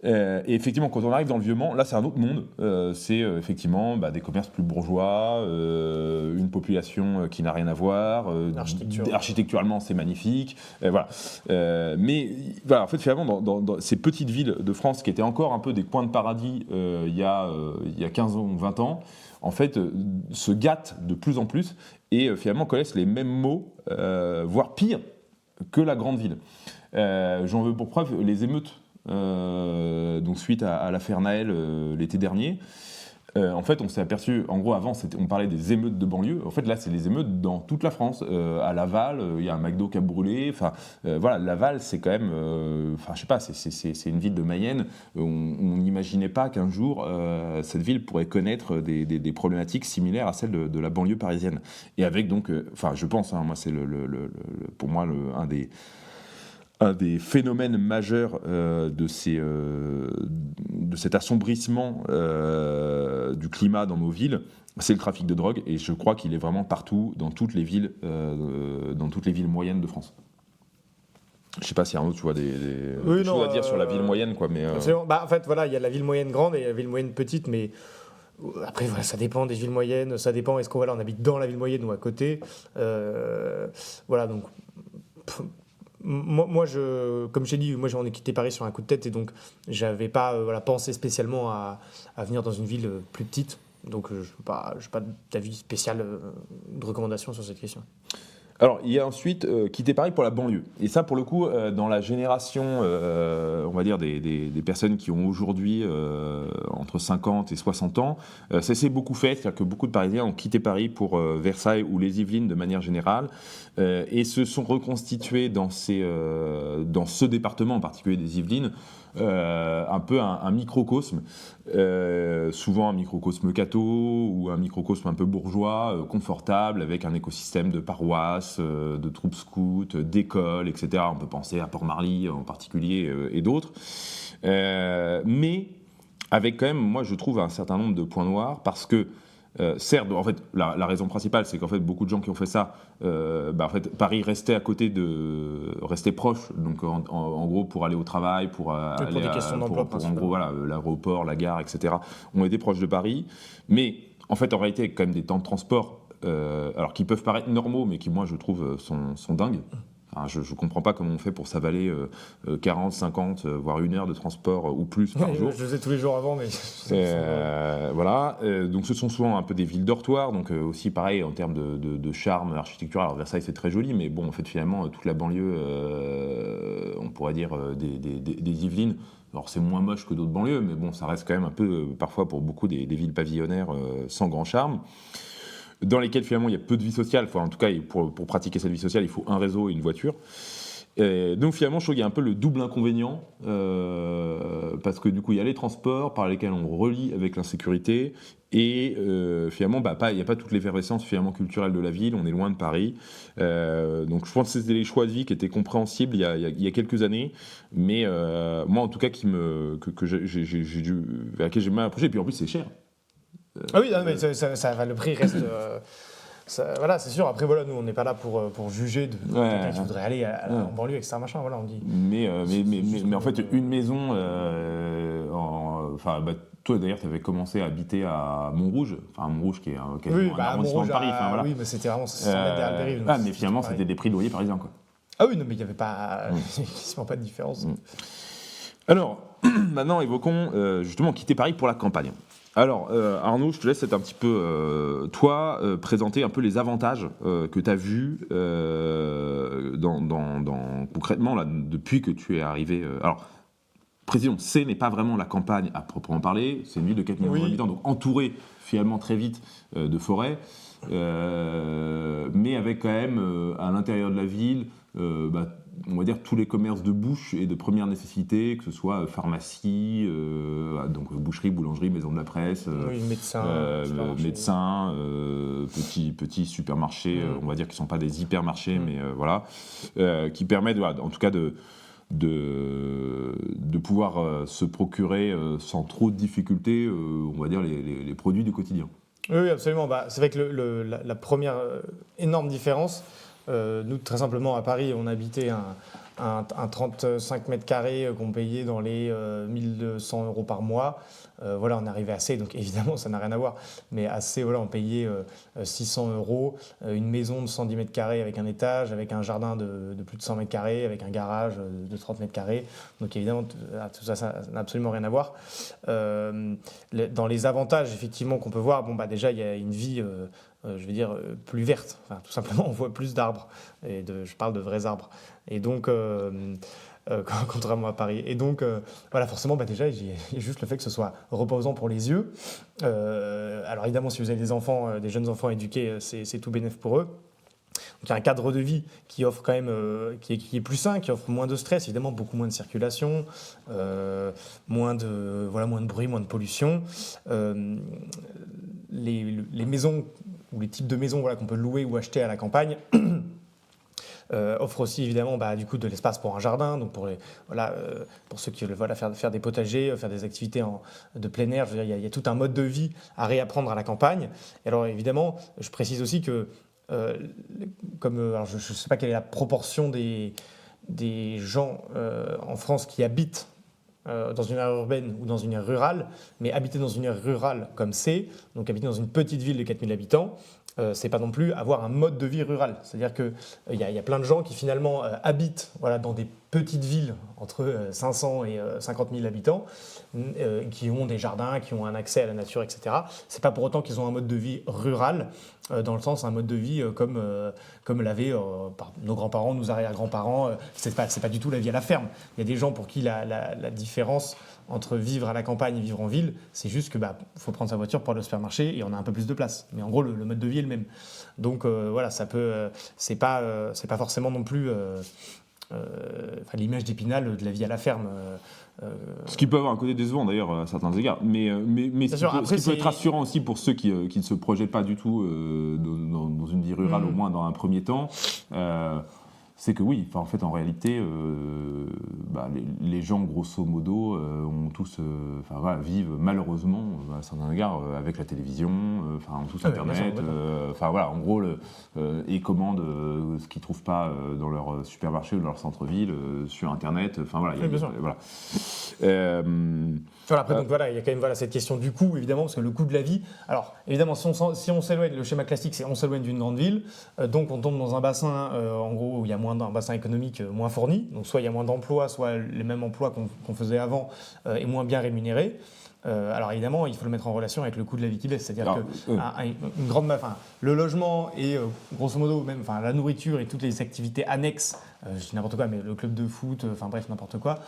Et effectivement, quand on arrive dans le Vieux-Mans, là c'est un autre monde. C'est effectivement des commerces plus bourgeois, une population qui n'a rien à voir. Architecturalement, c'est magnifique. Voilà. Mais voilà, en fait, finalement, dans ces petites villes de France qui étaient encore un peu des coins de paradis il y a 15 ans ou 20 ans, en fait, se gâtent de plus en plus et finalement connaissent les mêmes maux, voire pire que la grande ville. J'en veux pour preuve les émeutes. Donc suite à l'affaire Naël l'été dernier, en fait on s'est aperçu, en gros avant on parlait des émeutes de banlieue, en fait là c'est les émeutes dans toute la France. À Laval il y a un McDo qui a brûlé, voilà, Laval c'est quand même je sais pas, c'est une ville de Mayenne, on n'imaginait pas qu'un jour cette ville pourrait connaître des problématiques similaires à celles de la banlieue parisienne, et avec donc je pense, moi c'est pour moi un des phénomènes majeurs de cet assombrissement du climat dans nos villes, c'est le trafic de drogue, et je crois qu'il est vraiment partout, dans toutes les villes moyennes de France. Je sais pas si Arnaud, tu vois des Oui, choses non, à dire sur la ville moyenne, quoi. Mais absolument. Bah, en fait, voilà, il y a la ville moyenne grande et la ville moyenne petite, mais après, voilà, ça dépend des villes moyennes, ça dépend, est-ce qu'on voilà, on habite dans la ville moyenne ou à côté. Voilà, donc, moi comme j'ai dit, moi j'en ai quitté Paris sur un coup de tête et donc j'avais pas voilà, pensé spécialement à venir dans une ville plus petite. Donc je n'ai pas d'avis spécial, de recommandation sur cette question. alors, il y a ensuite quitter Paris pour la banlieue. Et ça, pour le coup, dans la génération, on va dire, des personnes qui ont aujourd'hui entre 50 et 60 ans, ça s'est beaucoup fait. C'est-à-dire que beaucoup de Parisiens ont quitté Paris pour Versailles ou les Yvelines de manière générale et se sont reconstitués dans ce département, en particulier des Yvelines, un peu un microcosme, souvent un microcosme catho ou un microcosme un peu bourgeois, confortable, avec un écosystème de paroisses, de troupes scouts, d'écoles, etc. On peut penser à Port-Marly en particulier et d'autres. Mais avec quand même, moi je trouve un certain nombre de points noirs parce que certes, en fait, la raison principale, c'est qu'en fait, beaucoup de gens qui ont fait ça, en fait, Paris restait proche, donc en gros, pour aller au travail, pour aller des questions d'emploi, pour, en gros, voilà, l'aéroport, la gare, etc., ont été proches de Paris. Mais en fait, en réalité, avec quand même des temps de transport, alors qui peuvent paraître normaux, mais qui, moi, je trouve, sont dingues. Enfin, je ne comprends pas comment on fait pour s'avaler 40, 50, voire 1 heure de transport ou plus par jour. Je le faisais tous les jours avant, mais... Voilà. Donc ce sont souvent un peu des villes dortoirs, donc aussi pareil en termes de charme architectural. Alors Versailles c'est très joli, mais bon en fait finalement toute la banlieue, on pourrait dire des Yvelines. Alors c'est moins moche que d'autres banlieues, mais bon ça reste quand même un peu parfois pour beaucoup des villes pavillonnaires sans grand charme, dans lesquelles finalement il y a peu de vie sociale. Enfin, en tout cas, pour pratiquer cette vie sociale, il faut un réseau et une voiture. Et donc finalement, je trouve qu'il y a un peu le double inconvénient, parce que du coup, il y a les transports par lesquels on relie avec l'insécurité, et finalement, il n'y a pas toute l'effervescence finalement culturelle de la ville, on est loin de Paris. Donc je pense que c'était les choix de vie qui étaient compréhensibles il y a quelques années, mais moi en tout cas, vers laquelle j'ai mal approché, et puis en plus c'est cher. Ah oui, non, mais le prix reste... voilà, c'est sûr. Après, voilà, nous, on n'est pas là pour juger de quelqu'un qui voudrait aller en banlieue, etc. Machin, voilà, on dit. Mais en fait, une maison, toi d'ailleurs, tu avais commencé à habiter à Montrouge, enfin Montrouge qui est quasiment un arrondissement de Paris. Voilà. Oui, mais c'était vraiment 600 mètres derrière le périph'. Mais finalement, c'était des prix de loyer parisiens, quoi. Ah oui, non, mais il n'y avait pas, quasiment pas de différence. Alors, maintenant, évoquons justement quitter Paris pour la campagne. Alors, Arnaud, je te laisse être un petit peu, présenter un peu les avantages que tu as vus concrètement, là, depuis que tu es arrivé. Alors, précisons, C n'est pas vraiment la campagne à proprement parler, c'est une ville de 4 millions d'habitants, donc entourée finalement très vite de forêts, mais avec quand même, à l'intérieur de la ville, on va dire tous les commerces de bouche et de première nécessité, que ce soit pharmacie, donc boucherie, boulangerie, maison de la presse, médecin, petits supermarchés, on va dire qui ne sont pas des hypermarchés, mais voilà, qui permettent, en tout cas de pouvoir se procurer sans trop de difficultés, on va dire les produits du quotidien. Oui, absolument. C'est vrai que la première énorme différence, nous, très simplement, à Paris, on habitait un 35 mètres carrés qu'on payait dans les 1200 € par mois. Voilà, on arrivait assez, donc évidemment, ça n'a rien à voir, mais assez, voilà, on payait 600 €, une maison de 110 mètres carrés avec un étage, avec un jardin de plus de 100 mètres carrés, avec un garage de 30 mètres carrés. Donc évidemment, tout ça, ça n'a absolument rien à voir. Dans les avantages, effectivement, qu'on peut voir, déjà, il y a une vie... je vais dire, plus verte. Enfin, tout simplement, on voit plus d'arbres. Je parle de vrais arbres. Et donc, contrairement à Paris. Et donc, voilà, forcément, déjà, il y a juste le fait que ce soit reposant pour les yeux. Alors, évidemment, si vous avez des enfants, des jeunes enfants éduqués, c'est tout bénef pour eux. Donc, il y a un cadre de vie qui offre quand même, qui est plus sain, qui offre moins de stress, évidemment, beaucoup moins de circulation, moins de bruit, moins de pollution. Les maisons ou les types de maisons qu'on peut louer ou acheter à la campagne offrent aussi évidemment du coup de l'espace pour un jardin, donc pour ceux qui veulent faire des potagers, faire des activités de plein air. Je veux dire, il y a tout un mode de vie à réapprendre à la campagne. Et alors évidemment, je précise aussi que alors je ne sais pas quelle est la proportion des des gens en France qui habitent dans une aire urbaine ou dans une aire rurale, mais habiter dans une aire rurale comme donc habiter dans une petite ville de 4000 habitants, c'est pas non plus avoir un mode de vie rural. C'est-à-dire qu'il y a plein de gens qui finalement habitent dans des petites villes entre 500 et 50 000 habitants, qui ont des jardins, qui ont un accès à la nature, etc. C'est pas pour autant qu'ils ont un mode de vie rural, dans le sens un mode de vie comme l'avaient nos grands-parents, nos arrière-grands-parents. C'est pas du tout la vie à la ferme. Il y a des gens pour qui la différence entre vivre à la campagne et vivre en ville, c'est juste que faut prendre sa voiture pour aller au supermarché et on a un peu plus de place. Mais en gros, le mode de vie est le même. Donc ça peut, c'est pas forcément non plus l'image d'Épinal de la vie à la ferme. Ce qui peut avoir un côté décevant d'ailleurs à certains égards, mais ce qui peut être rassurant aussi pour ceux qui ne se projettent pas du tout dans une vie rurale, au moins dans un premier temps. C'est que oui, en fait, en réalité, les gens, grosso modo, ont tous, vivent malheureusement, à certains égards, avec la télévision, ont tous Internet, en gros, et commandent ce qu'ils ne trouvent pas dans leur supermarché ou dans leur centre-ville sur Internet. Après, donc il y a quand même cette question du coût, évidemment, parce que le coût de la vie. Alors, évidemment, si on s'éloigne, le schéma classique, c'est on s'éloigne d'une grande ville, donc on tombe dans un bassin, en gros, où il y a un bassin économique moins fourni, donc soit il y a moins d'emplois, soit les mêmes emplois qu'on faisait avant est moins bien rémunérés. Alors évidemment, il faut le mettre en relation avec le coût de la vie qui baisse, c'est-à-dire une grande, le logement et grosso modo même, la nourriture et toutes les activités annexes, je dis n'importe quoi, mais le club de foot, n'importe quoi,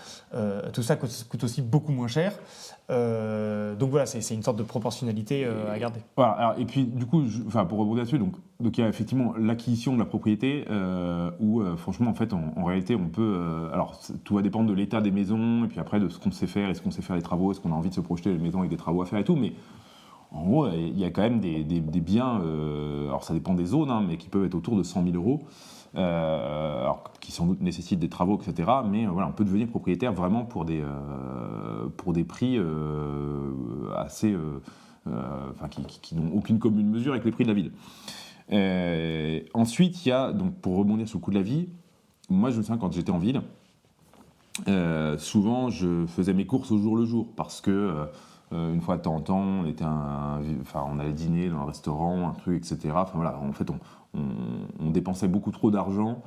tout ça coûte aussi beaucoup moins cher. Donc voilà, c'est une sorte de proportionnalité à garder. Voilà, alors, et puis du coup, pour rebondir là-dessus, donc il y a effectivement l'acquisition de la propriété où franchement, en fait, en réalité, on peut. Alors, tout va dépendre de l'état des maisons et puis après de ce qu'on sait faire, est-ce qu'on sait faire les travaux, est-ce qu'on a envie de se projeter les maisons avec des travaux à faire et tout, mais en gros, il y a quand même des biens, alors ça dépend des zones, mais qui peuvent être autour de 100 000 euros, alors, qui sans doute nécessitent des travaux, etc. Mais on peut devenir propriétaire vraiment pour des prix assez... qui n'ont aucune commune mesure avec les prix de la ville. Ensuite, il y a, donc, pour rebondir sur le coût de la vie, moi je me souviens quand j'étais en ville, souvent je faisais mes courses au jour le jour, parce que une fois de temps en temps, on allait dîner dans un restaurant, un truc, etc. En fait, on dépensait beaucoup trop d'argent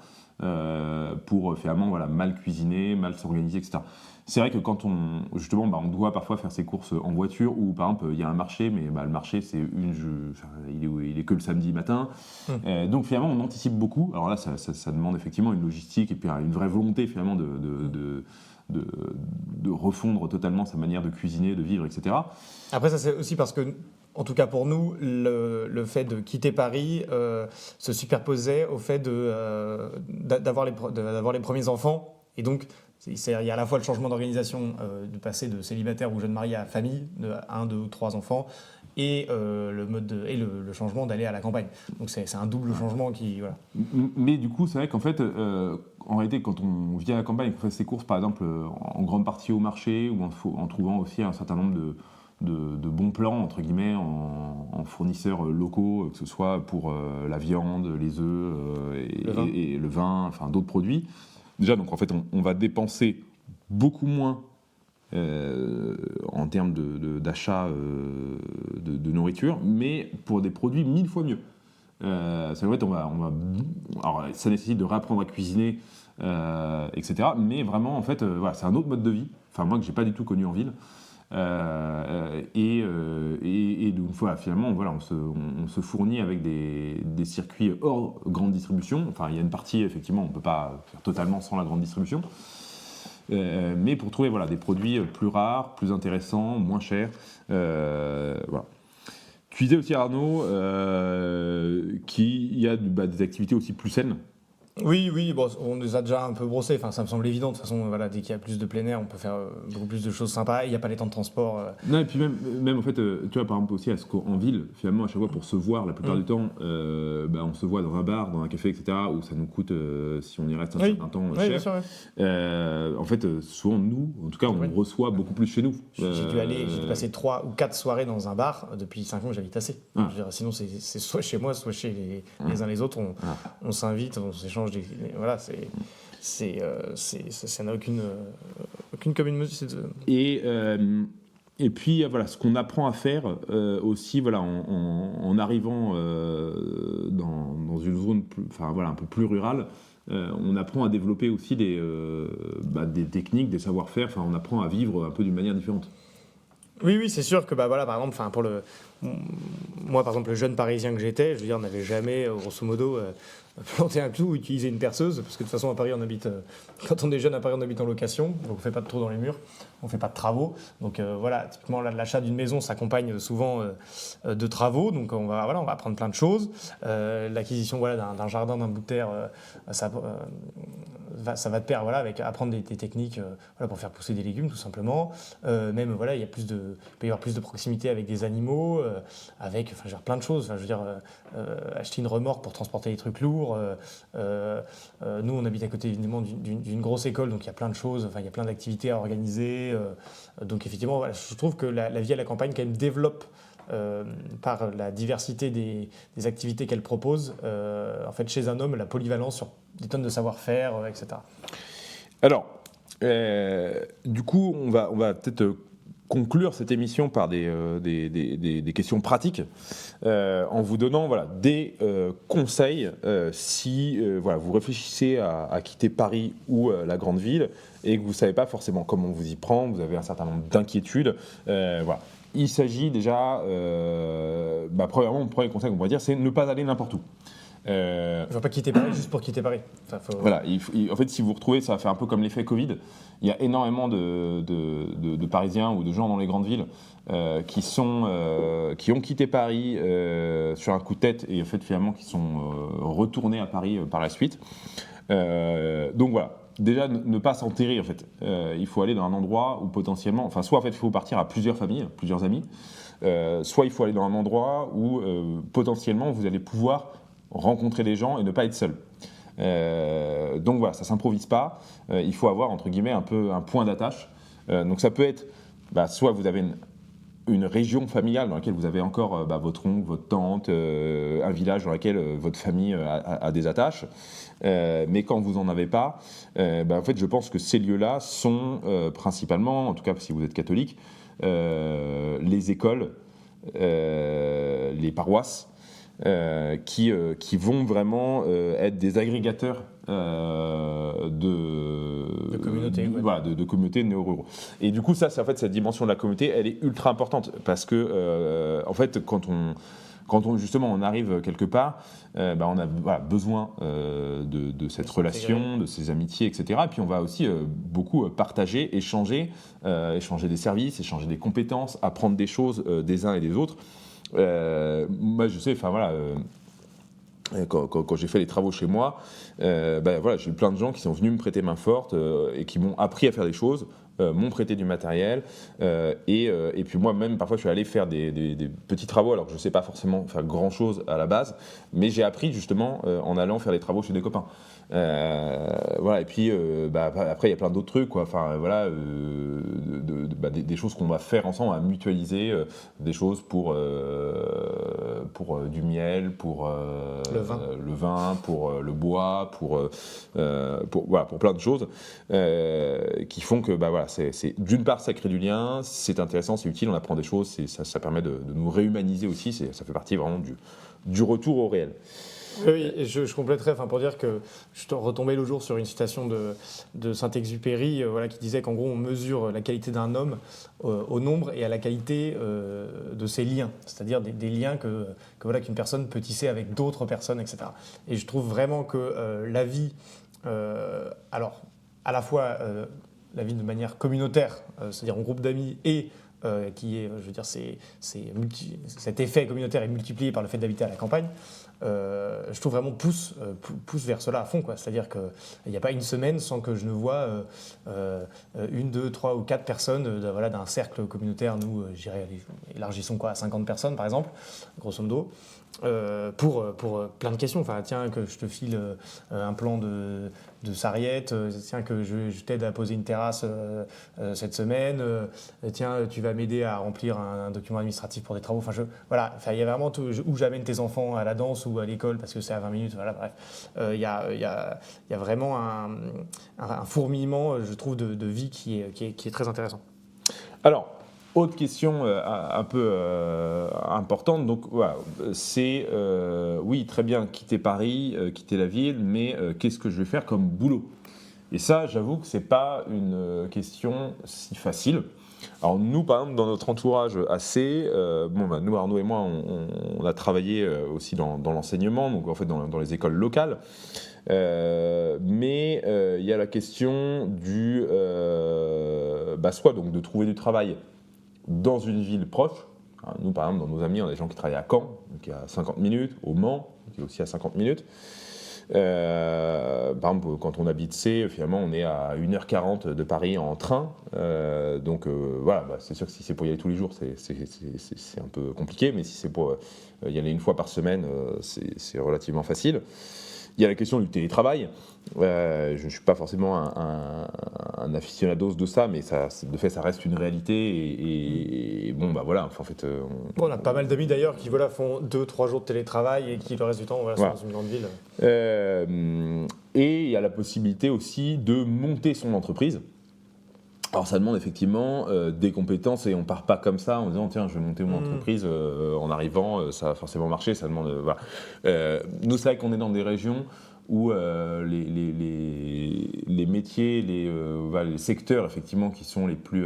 pour finalement mal cuisiner, mal s'organiser, etc. C'est vrai que quand on doit parfois faire ses courses en voiture, ou par exemple il y a un marché, mais le marché il est que le samedi matin, donc finalement on anticipe beaucoup. Alors là, ça demande effectivement une logistique et puis une vraie volonté finalement de refondre totalement sa manière de cuisiner, de vivre, etc. Après, ça c'est aussi parce que, en tout cas pour nous, le fait de quitter Paris se superposait au fait d'avoir les premiers enfants. Et donc, il y a à la fois le changement d'organisation, de passer de célibataire ou jeune marié à famille, de 1, 2 ou 3 enfants, et le changement d'aller à la campagne. Donc c'est un double changement qui... Voilà. Mais du coup, c'est vrai qu'en fait, en réalité, quand on vit à la campagne et qu'on fait ses courses, par exemple, en grande partie au marché, ou en trouvant aussi un certain nombre de bons plans, entre guillemets, en fournisseurs locaux, que ce soit pour la viande, les œufs et le vin, d'autres produits. Déjà, donc en fait, on va dépenser beaucoup moins en termes d'achat de nourriture, mais pour des produits 1000 fois mieux. En fait, alors, ça nécessite de réapprendre à cuisiner, etc. Mais vraiment, en fait, c'est un autre mode de vie. Moi, que j'ai pas du tout connu en ville. Et donc finalement, on se fournit avec des circuits hors grande distribution. Il y a une partie, effectivement, on peut pas faire totalement sans la grande distribution. Mais pour trouver des produits plus rares, plus intéressants, moins chers. Tu disais aussi, Arnaud, qu'il y a des activités aussi plus saines. Oui, on les a déjà un peu brossés, ça me semble évident. De toute façon, dès qu'il y a plus de plein air, on peut faire beaucoup plus de choses sympas. Il n'y a pas les temps de transport. Non, et puis même en fait, tu vois, par exemple aussi en ville, finalement, à chaque fois pour se voir, la plupart du temps, on se voit dans un bar, dans un café, etc., où ça nous coûte, si on y reste un certain temps, cher. Bien sûr, en fait, souvent, nous, en tout cas, on reçoit beaucoup plus chez nous. J'ai dû passer 3 ou 4 soirées dans un bar depuis 5 ans que j'habite assez. Sinon, c'est soit chez moi, soit chez les uns les autres. On s'invite, on s'échange. ça n'a aucune commune mesure. Et puis voilà, ce qu'on apprend à faire aussi, voilà, en arrivant dans une zone un peu plus rurale, on apprend à développer aussi des techniques, des savoir-faire. On apprend à vivre un peu d'une manière différente. Oui, c'est sûr que par exemple, moi par exemple le jeune Parisien que j'étais, je veux dire, on n'avait jamais grosso modo planté un clou ou utilisé une perceuse, parce que de toute façon à Paris on habite, quand on est jeune à Paris on habite en location, donc on fait pas de trous dans les murs, on fait pas de travaux, donc voilà, typiquement l'achat d'une maison s'accompagne souvent de travaux, donc on va apprendre plein de choses, l'acquisition d'un jardin, d'un bout de terre, ça va de pair avec apprendre des techniques pour faire pousser des légumes tout simplement, même il peut y avoir plus de proximité avec des animaux, avec plein de choses. Acheter une remorque pour transporter des trucs lourds. Nous, on habite à côté évidemment d'une grosse école, donc il y a plein de choses, il y a plein d'activités à organiser. Donc effectivement, je trouve que la vie à la campagne quand même développe par la diversité des activités qu'elle propose, en fait, chez un homme, la polyvalence sur des tonnes de savoir-faire, etc. Alors, du coup, on va peut-être conclure cette émission par des questions pratiques en vous donnant des conseils si vous réfléchissez à quitter Paris ou la grande ville et que vous ne savez pas forcément comment vous y prendre, vous avez un certain nombre d'inquiétudes. Il s'agit déjà, premièrement, le premier conseil qu'on pourrait dire, c'est ne pas aller n'importe où. Je ne veux pas quitter Paris juste pour quitter Paris. Voilà, en fait, si vous retrouvez, ça va faire un peu comme l'effet Covid. Il y a énormément de Parisiens ou de gens dans les grandes villes qui ont quitté Paris sur un coup de tête et en fait, finalement, qui sont retournés à Paris par la suite. Donc voilà. Déjà, ne pas s'enterrer, en fait. Il faut aller dans un endroit où potentiellement... soit, en fait, il faut partir à plusieurs familles, plusieurs amis. Soit, il faut aller dans un endroit où, potentiellement, vous allez pouvoir rencontrer des gens et ne pas être seul. Donc voilà, ça ne s'improvise pas. Il faut avoir, entre guillemets, un point d'attache. Donc ça peut être, soit vous avez une région familiale dans laquelle vous avez encore votre oncle, votre tante, un village dans lequel votre famille a des attaches. Mais quand vous n'en avez pas, en fait, je pense que ces lieux-là sont principalement, en tout cas si vous êtes catholique, les écoles, les paroisses, qui vont vraiment être des agrégateurs de communautés, de communautés néo-ruraux. Et du coup, ça, c'est en fait cette dimension de la communauté, elle est ultra importante parce que en fait, quand on justement on arrive quelque part, on a besoin de cette relation, de ces amitiés, etc. Et puis on va aussi beaucoup partager, échanger des services, échanger des compétences, apprendre des choses des uns et des autres. Moi, je sais, quand j'ai fait les travaux chez moi, j'ai eu plein de gens qui sont venus me prêter main forte et qui m'ont appris à faire des choses, m'ont prêté du matériel et puis moi-même parfois je suis allé faire des petits travaux alors que je ne sais pas forcément faire grand chose à la base, mais j'ai appris justement en allant faire des travaux chez des copains. Et puis après il y a plein d'autres trucs des choses qu'on va faire ensemble, à mutualiser des choses pour du miel, pour le vin, pour le bois, pour plein de choses qui font que c'est d'une part ça crée du lien, c'est intéressant, c'est utile, on apprend des choses, ça permet de nous réhumaniser aussi, ça fait partie vraiment du retour au réel. Oui, et je compléterais pour dire que je retombais l'autre jour sur une citation de Saint-Exupéry qui disait qu'en gros on mesure la qualité d'un homme au nombre et à la qualité de ses liens, c'est-à-dire des liens qu'une personne peut tisser avec d'autres personnes, etc. Et je trouve vraiment que la vie, alors à la fois la vie de manière communautaire, c'est-à-dire en groupe d'amis et qui est, cet effet communautaire est multiplié par le fait d'habiter à la campagne, je trouve vraiment pousse vers cela à fond, quoi. C'est-à-dire qu'il n'y a pas une semaine sans que je ne vois une, deux, trois ou quatre personnes d'un cercle communautaire. Nous, élargissons à 50 personnes par exemple, grosso modo. Pour plein de questions. Tiens, que je te file un plan de sarriette. Tiens, que je t'aide à poser une terrasse cette semaine. Tiens, tu vas m'aider à remplir un document administratif pour des travaux. Voilà, il y a vraiment tout, où j'amène tes enfants à la danse ou à l'école parce que c'est à 20 minutes. Voilà, bref. Il y a vraiment un fourmillement, je trouve, de vie qui est très intéressant. Alors, autre question un peu importante, donc voilà, c'est oui, très bien, quitter Paris, quitter la ville, mais qu'est-ce que je vais faire comme boulot? Et ça, j'avoue que c'est pas une question si facile. Alors nous, par exemple, dans notre entourage assez, nous, Arnaud et moi, on a travaillé aussi dans l'enseignement, donc en fait dans les écoles locales. Mais il y a la question du soit donc de trouver du travail dans une ville proche. Nous, par exemple, dans nos amis, on a des gens qui travaillent à Caen, qui est à 50 minutes, au Mans, qui est aussi à 50 minutes. Par exemple, quand on habite finalement, on est à 1h40 de Paris en train. Voilà, c'est sûr que si c'est pour y aller tous les jours, c'est un peu compliqué, mais si c'est pour y aller une fois par semaine, c'est relativement facile. Il y a la question du télétravail. Je ne suis pas forcément un aficionados de ça, mais de fait, ça reste une réalité. Et voilà. En fait, on a pas mal d'amis d'ailleurs qui font 2-3 jours de télétravail et qui le reste du temps sont dans une grande ville. Et il y a la possibilité aussi de monter son entreprise. Alors ça demande effectivement des compétences et on part pas comme ça en disant tiens je vais monter mon entreprise en arrivant, ça va forcément marcher, ça demande voilà. Nous c'est vrai qu'on est dans des régions où les métiers, les secteurs effectivement qui sont les plus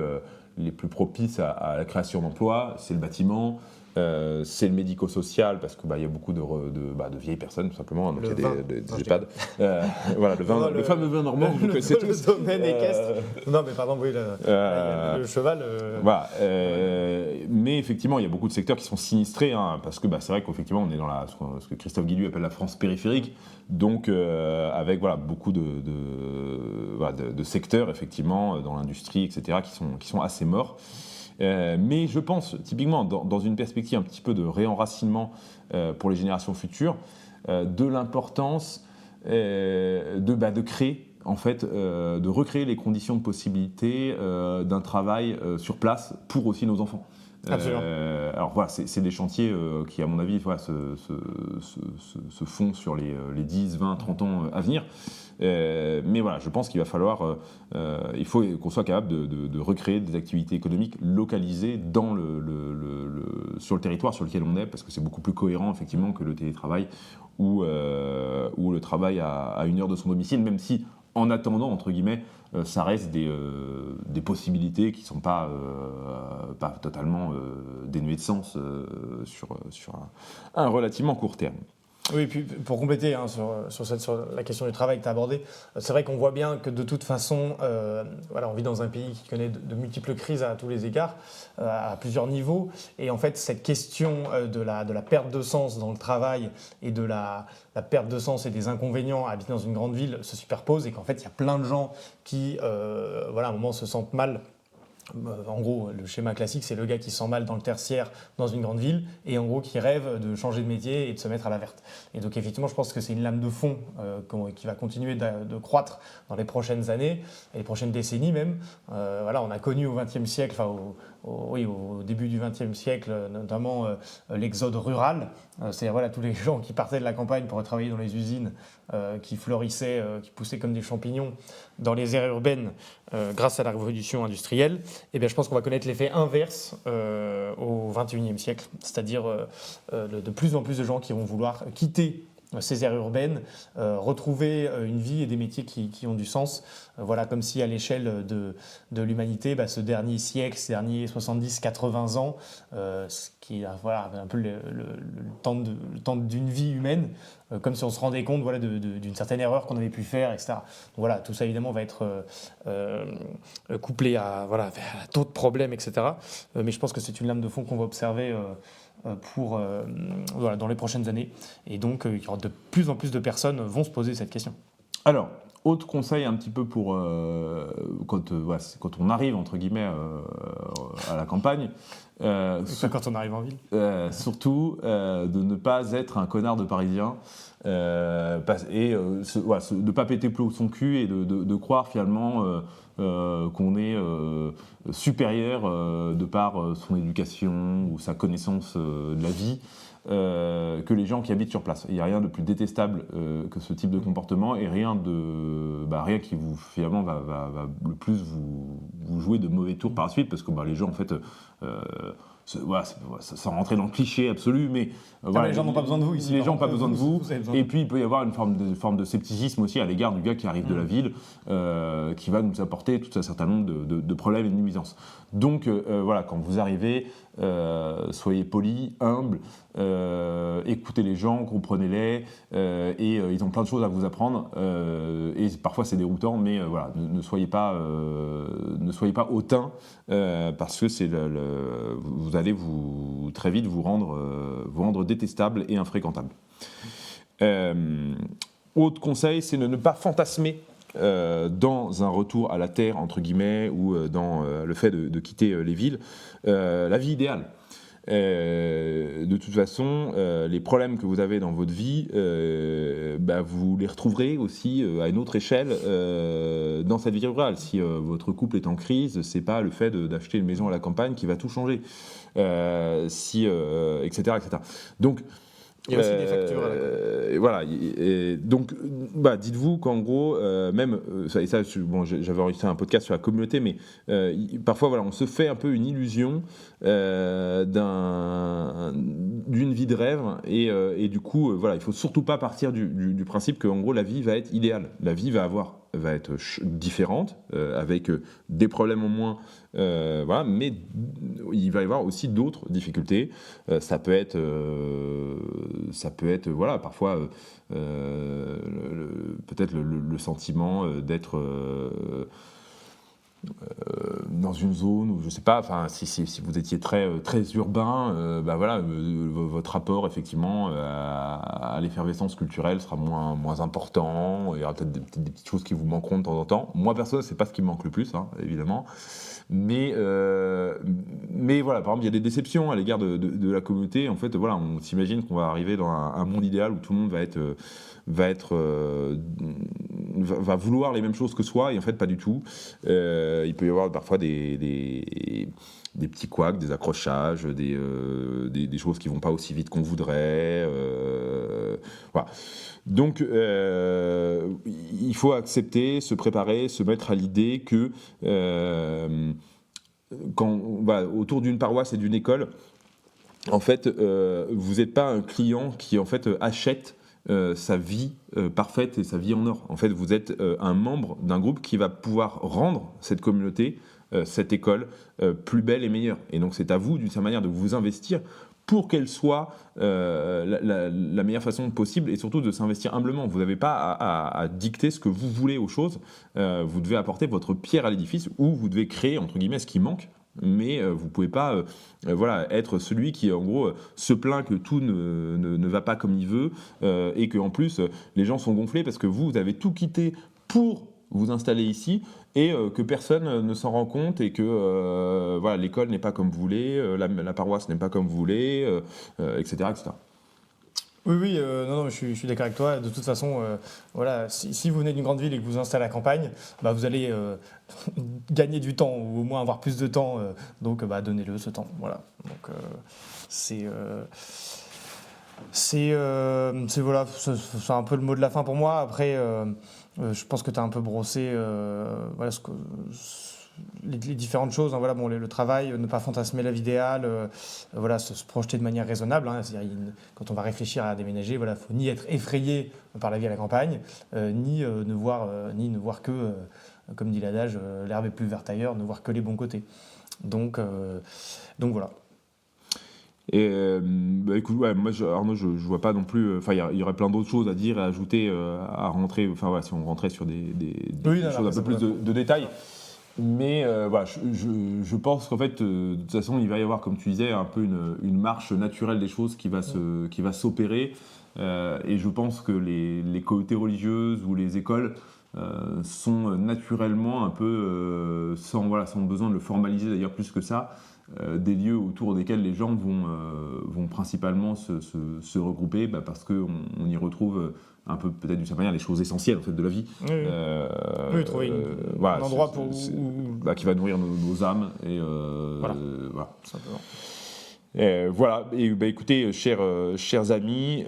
propices à la création d'emplois, c'est le bâtiment. C'est le médico-social parce que y a beaucoup de vieilles personnes tout simplement, donc il y a des EHPAD. Voilà, le fameux vin normand, vous connaissez tous. Le domaine équestre. Non mais pardon, oui, le cheval. Voilà, mais effectivement, il y a beaucoup de secteurs qui sont sinistrés, parce que c'est vrai qu'effectivement, on est dans ce que Christophe Guilluy appelle la France périphérique, donc avec beaucoup de secteurs effectivement dans l'industrie, etc., qui sont assez morts. Mais je pense, typiquement, dans une perspective un petit peu de réenracinement pour les générations futures, de l'importance de créer, en fait, de recréer les conditions de possibilité d'un travail sur place pour aussi nos enfants. Absolument. Alors voilà, c'est des chantiers qui, à mon avis, se font sur les 10, 20, 30 ans à venir. Mais voilà, je pense qu'il va falloir, il faut qu'on soit capable de recréer des activités économiques localisées sur le territoire sur lequel on est, parce que c'est beaucoup plus cohérent effectivement que le télétravail ou le travail à 1 heure de son domicile, même si en attendant, entre guillemets, ça reste des possibilités qui ne sont pas totalement dénuées de sens sur un relativement court terme. Oui, puis pour compléter sur la question du travail que tu as abordée, c'est vrai qu'on voit bien que de toute façon, on vit dans un pays qui connaît de multiples crises à tous les égards, à plusieurs niveaux. Et en fait, cette question de la perte de sens dans le travail et de la perte de sens et des inconvénients à habiter dans une grande ville se superposent et qu'en fait, il y a plein de gens qui, à un moment, se sentent mal. En gros, le schéma classique, c'est le gars qui se sent mal dans le tertiaire, dans une grande ville, et en gros qui rêve de changer de métier et de se mettre à la verte. Et donc effectivement, je pense que c'est une lame de fond qui va continuer de croître dans les prochaines années, et les prochaines décennies même. On a connu au XXe siècle, au début du XXe siècle, notamment l'exode rural. C'est-à-dire tous les gens qui partaient de la campagne pour travailler dans les usines, qui fleurissaient, qui poussaient comme des champignons dans les aires urbaines grâce à la révolution industrielle. Et bien, je pense qu'on va connaître l'effet inverse au XXIe siècle, c'est-à-dire de plus en plus de gens qui vont vouloir quitter ces aires urbaines, retrouver une vie et des métiers qui ont du sens. Comme si à l'échelle de l'humanité, ce dernier siècle, ces derniers 70-80 ans, ce qui est un peu le temps d'une vie humaine, comme si on se rendait compte d'une certaine erreur qu'on avait pu faire, etc. Donc tout ça évidemment va être couplé à d'autres problèmes, etc. Mais je pense que c'est une lame de fond qu'on va observer dans les prochaines années. Et donc, il y aura de plus en plus de personnes vont se poser cette question. Alors, autre conseil un petit peu pour quand on arrive entre guillemets à la campagne. Quand on arrive en ville. Surtout de ne pas être un connard de Parisien de ne pas péter plomb son cul et de croire finalement qu'on est supérieur de par son éducation ou sa connaissance de la vie que les gens qui habitent sur place. Il n'y a rien de plus détestable que ce type de comportement et rien qui vous finalement va le plus vous jouer de mauvais tours par la suite parce que les gens en fait sans rentrer dans le cliché absolu, mais les gens n'ont pas besoin de vous ici. Les gens n'ont pas besoin de vous. Et puis il peut y avoir une forme de scepticisme aussi à l'égard du gars qui arrive de la ville, qui va nous apporter tout un certain nombre de problèmes et de nuisances. Donc quand vous arrivez, soyez polis, humbles, écoutez les gens, comprenez-les, et ils ont plein de choses à vous apprendre. Et parfois c'est déroutant, mais ne soyez pas hautain, parce que vous allez très vite vous rendre détestable et infréquentable. Autre conseil, c'est de ne pas fantasmer dans un retour à la terre, entre guillemets, ou dans le fait de quitter les villes, la vie idéale. De toute façon, les problèmes que vous avez dans votre vie, vous les retrouverez aussi à une autre échelle dans cette vie rurale. Si votre couple est en crise, c'est pas le fait d'acheter une maison à la campagne qui va tout changer, etc., etc. Donc il y a aussi des factures à la voilà. Donc, dites-vous qu'en gros, j'avais enregistré un podcast sur la communauté, mais parfois, on se fait un peu une illusion d'une vie de rêve, et du coup, il faut surtout pas partir du principe que, en gros, la vie va être idéale. La vie va être différente, avec des problèmes en moins, mais il va y avoir aussi d'autres difficultés. Ça peut être parfois peut-être le sentiment d'être dans une zone où, je sais pas, si vous étiez très urbain, votre rapport effectivement à l'effervescence culturelle sera moins important. Il y aura peut-être des petites choses qui vous manqueront de temps en temps. Moi perso, c'est pas ce qui me manque le plus, évidemment. Mais par exemple, il y a des déceptions à l'égard de la communauté. En fait, on s'imagine qu'on va arriver dans un monde idéal où tout le monde va vouloir les mêmes choses que soi, et en fait pas du tout. Il peut y avoir parfois des petits couacs, des accrochages, des choses qui vont pas aussi vite qu'on voudrait. Voilà. Donc il faut accepter, se préparer, se mettre à l'idée que quand on va autour d'une paroisse et d'une école, en fait, vous n'êtes pas un client qui en fait achète sa vie parfaite et sa vie en or. En fait, vous êtes un membre d'un groupe qui va pouvoir rendre cette communauté, cette école, plus belle et meilleure. Et donc, c'est à vous, d'une certaine manière, de vous investir pour qu'elle soit la meilleure façon possible, et surtout de s'investir humblement. Vous n'avez pas à dicter ce que vous voulez aux choses. Vous devez apporter votre pierre à l'édifice, ou vous devez créer, entre guillemets, ce qui manque. Mais vous ne pouvez pas être celui qui, en gros, se plaint que tout ne va pas comme il veut, et qu'en plus, les gens sont gonflés parce que vous avez tout quitté pour vous installer ici, et que personne ne s'en rend compte, et que l'école n'est pas comme vous voulez, la paroisse n'est pas comme vous voulez, etc., etc. Oui, non, je suis d'accord avec toi. De toute façon, si vous venez d'une grande ville et que vous vous installez à la campagne, vous allez gagner du temps, ou au moins avoir plus de temps. Donc, donnez-le ce temps. Voilà. Donc, c'est un peu le mot de la fin pour moi. Après, je pense que tu as un peu brossé les différentes choses, le travail, ne pas fantasmer la vie idéale, se projeter de manière raisonnable. C'est-à-dire, quand on va réfléchir à déménager, faut ni être effrayé par la vie à la campagne, ni ne voir que, comme dit l'adage, l'herbe est plus verte ailleurs, ne voir que les bons côtés. Donc voilà. Et écoute, moi Arnaud, je vois pas non plus. Il y aurait plein d'autres choses à dire et à ajouter, à rentrer. Si on rentrait sur des choses un peu plus de détails. Mais je pense qu'en fait, de toute façon, il va y avoir, comme tu disais, un peu une marche naturelle des choses qui va s'opérer. Et je pense que les communautés religieuses ou les écoles sont naturellement un peu, sans besoin de le formaliser d'ailleurs plus que ça, des lieux autour desquels les gens vont principalement se regrouper, parce qu'on y retrouve un peu, peut-être d'une certaine manière, les choses essentielles en fait, de la vie. Oui, trouver un endroit qui va nourrir nos âmes. Et, voilà, tout simplement. Voilà, et écoutez, chers amis,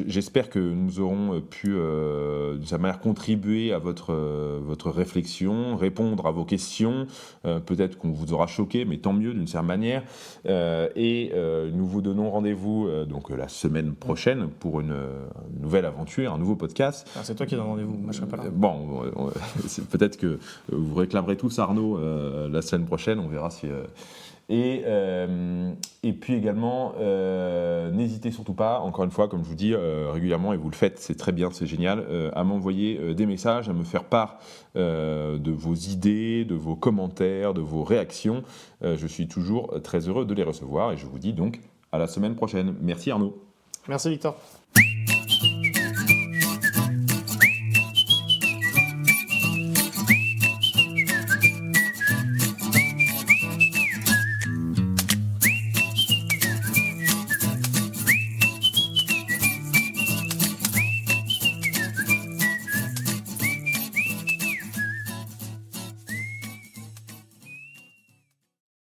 j'espère que nous aurons pu d'une certaine manière contribuer à votre réflexion, répondre à vos questions. Peut-être qu'on vous aura choqué, mais tant mieux d'une certaine manière. Nous vous donnons rendez-vous donc la semaine prochaine pour une nouvelle aventure, un nouveau podcast. Alors, c'est toi qui donne rendez-vous, moi je serai pas là. Peut-être que vous réclamerez tous Arnaud la semaine prochaine, on verra si... Et puis également, n'hésitez surtout pas, encore une fois, comme je vous dis régulièrement, et vous le faites, c'est très bien, c'est génial, à m'envoyer des messages, à me faire part de vos idées, de vos commentaires, de vos réactions. Je suis toujours très heureux de les recevoir et je vous dis donc à la semaine prochaine. Merci Arnaud. Merci Victor.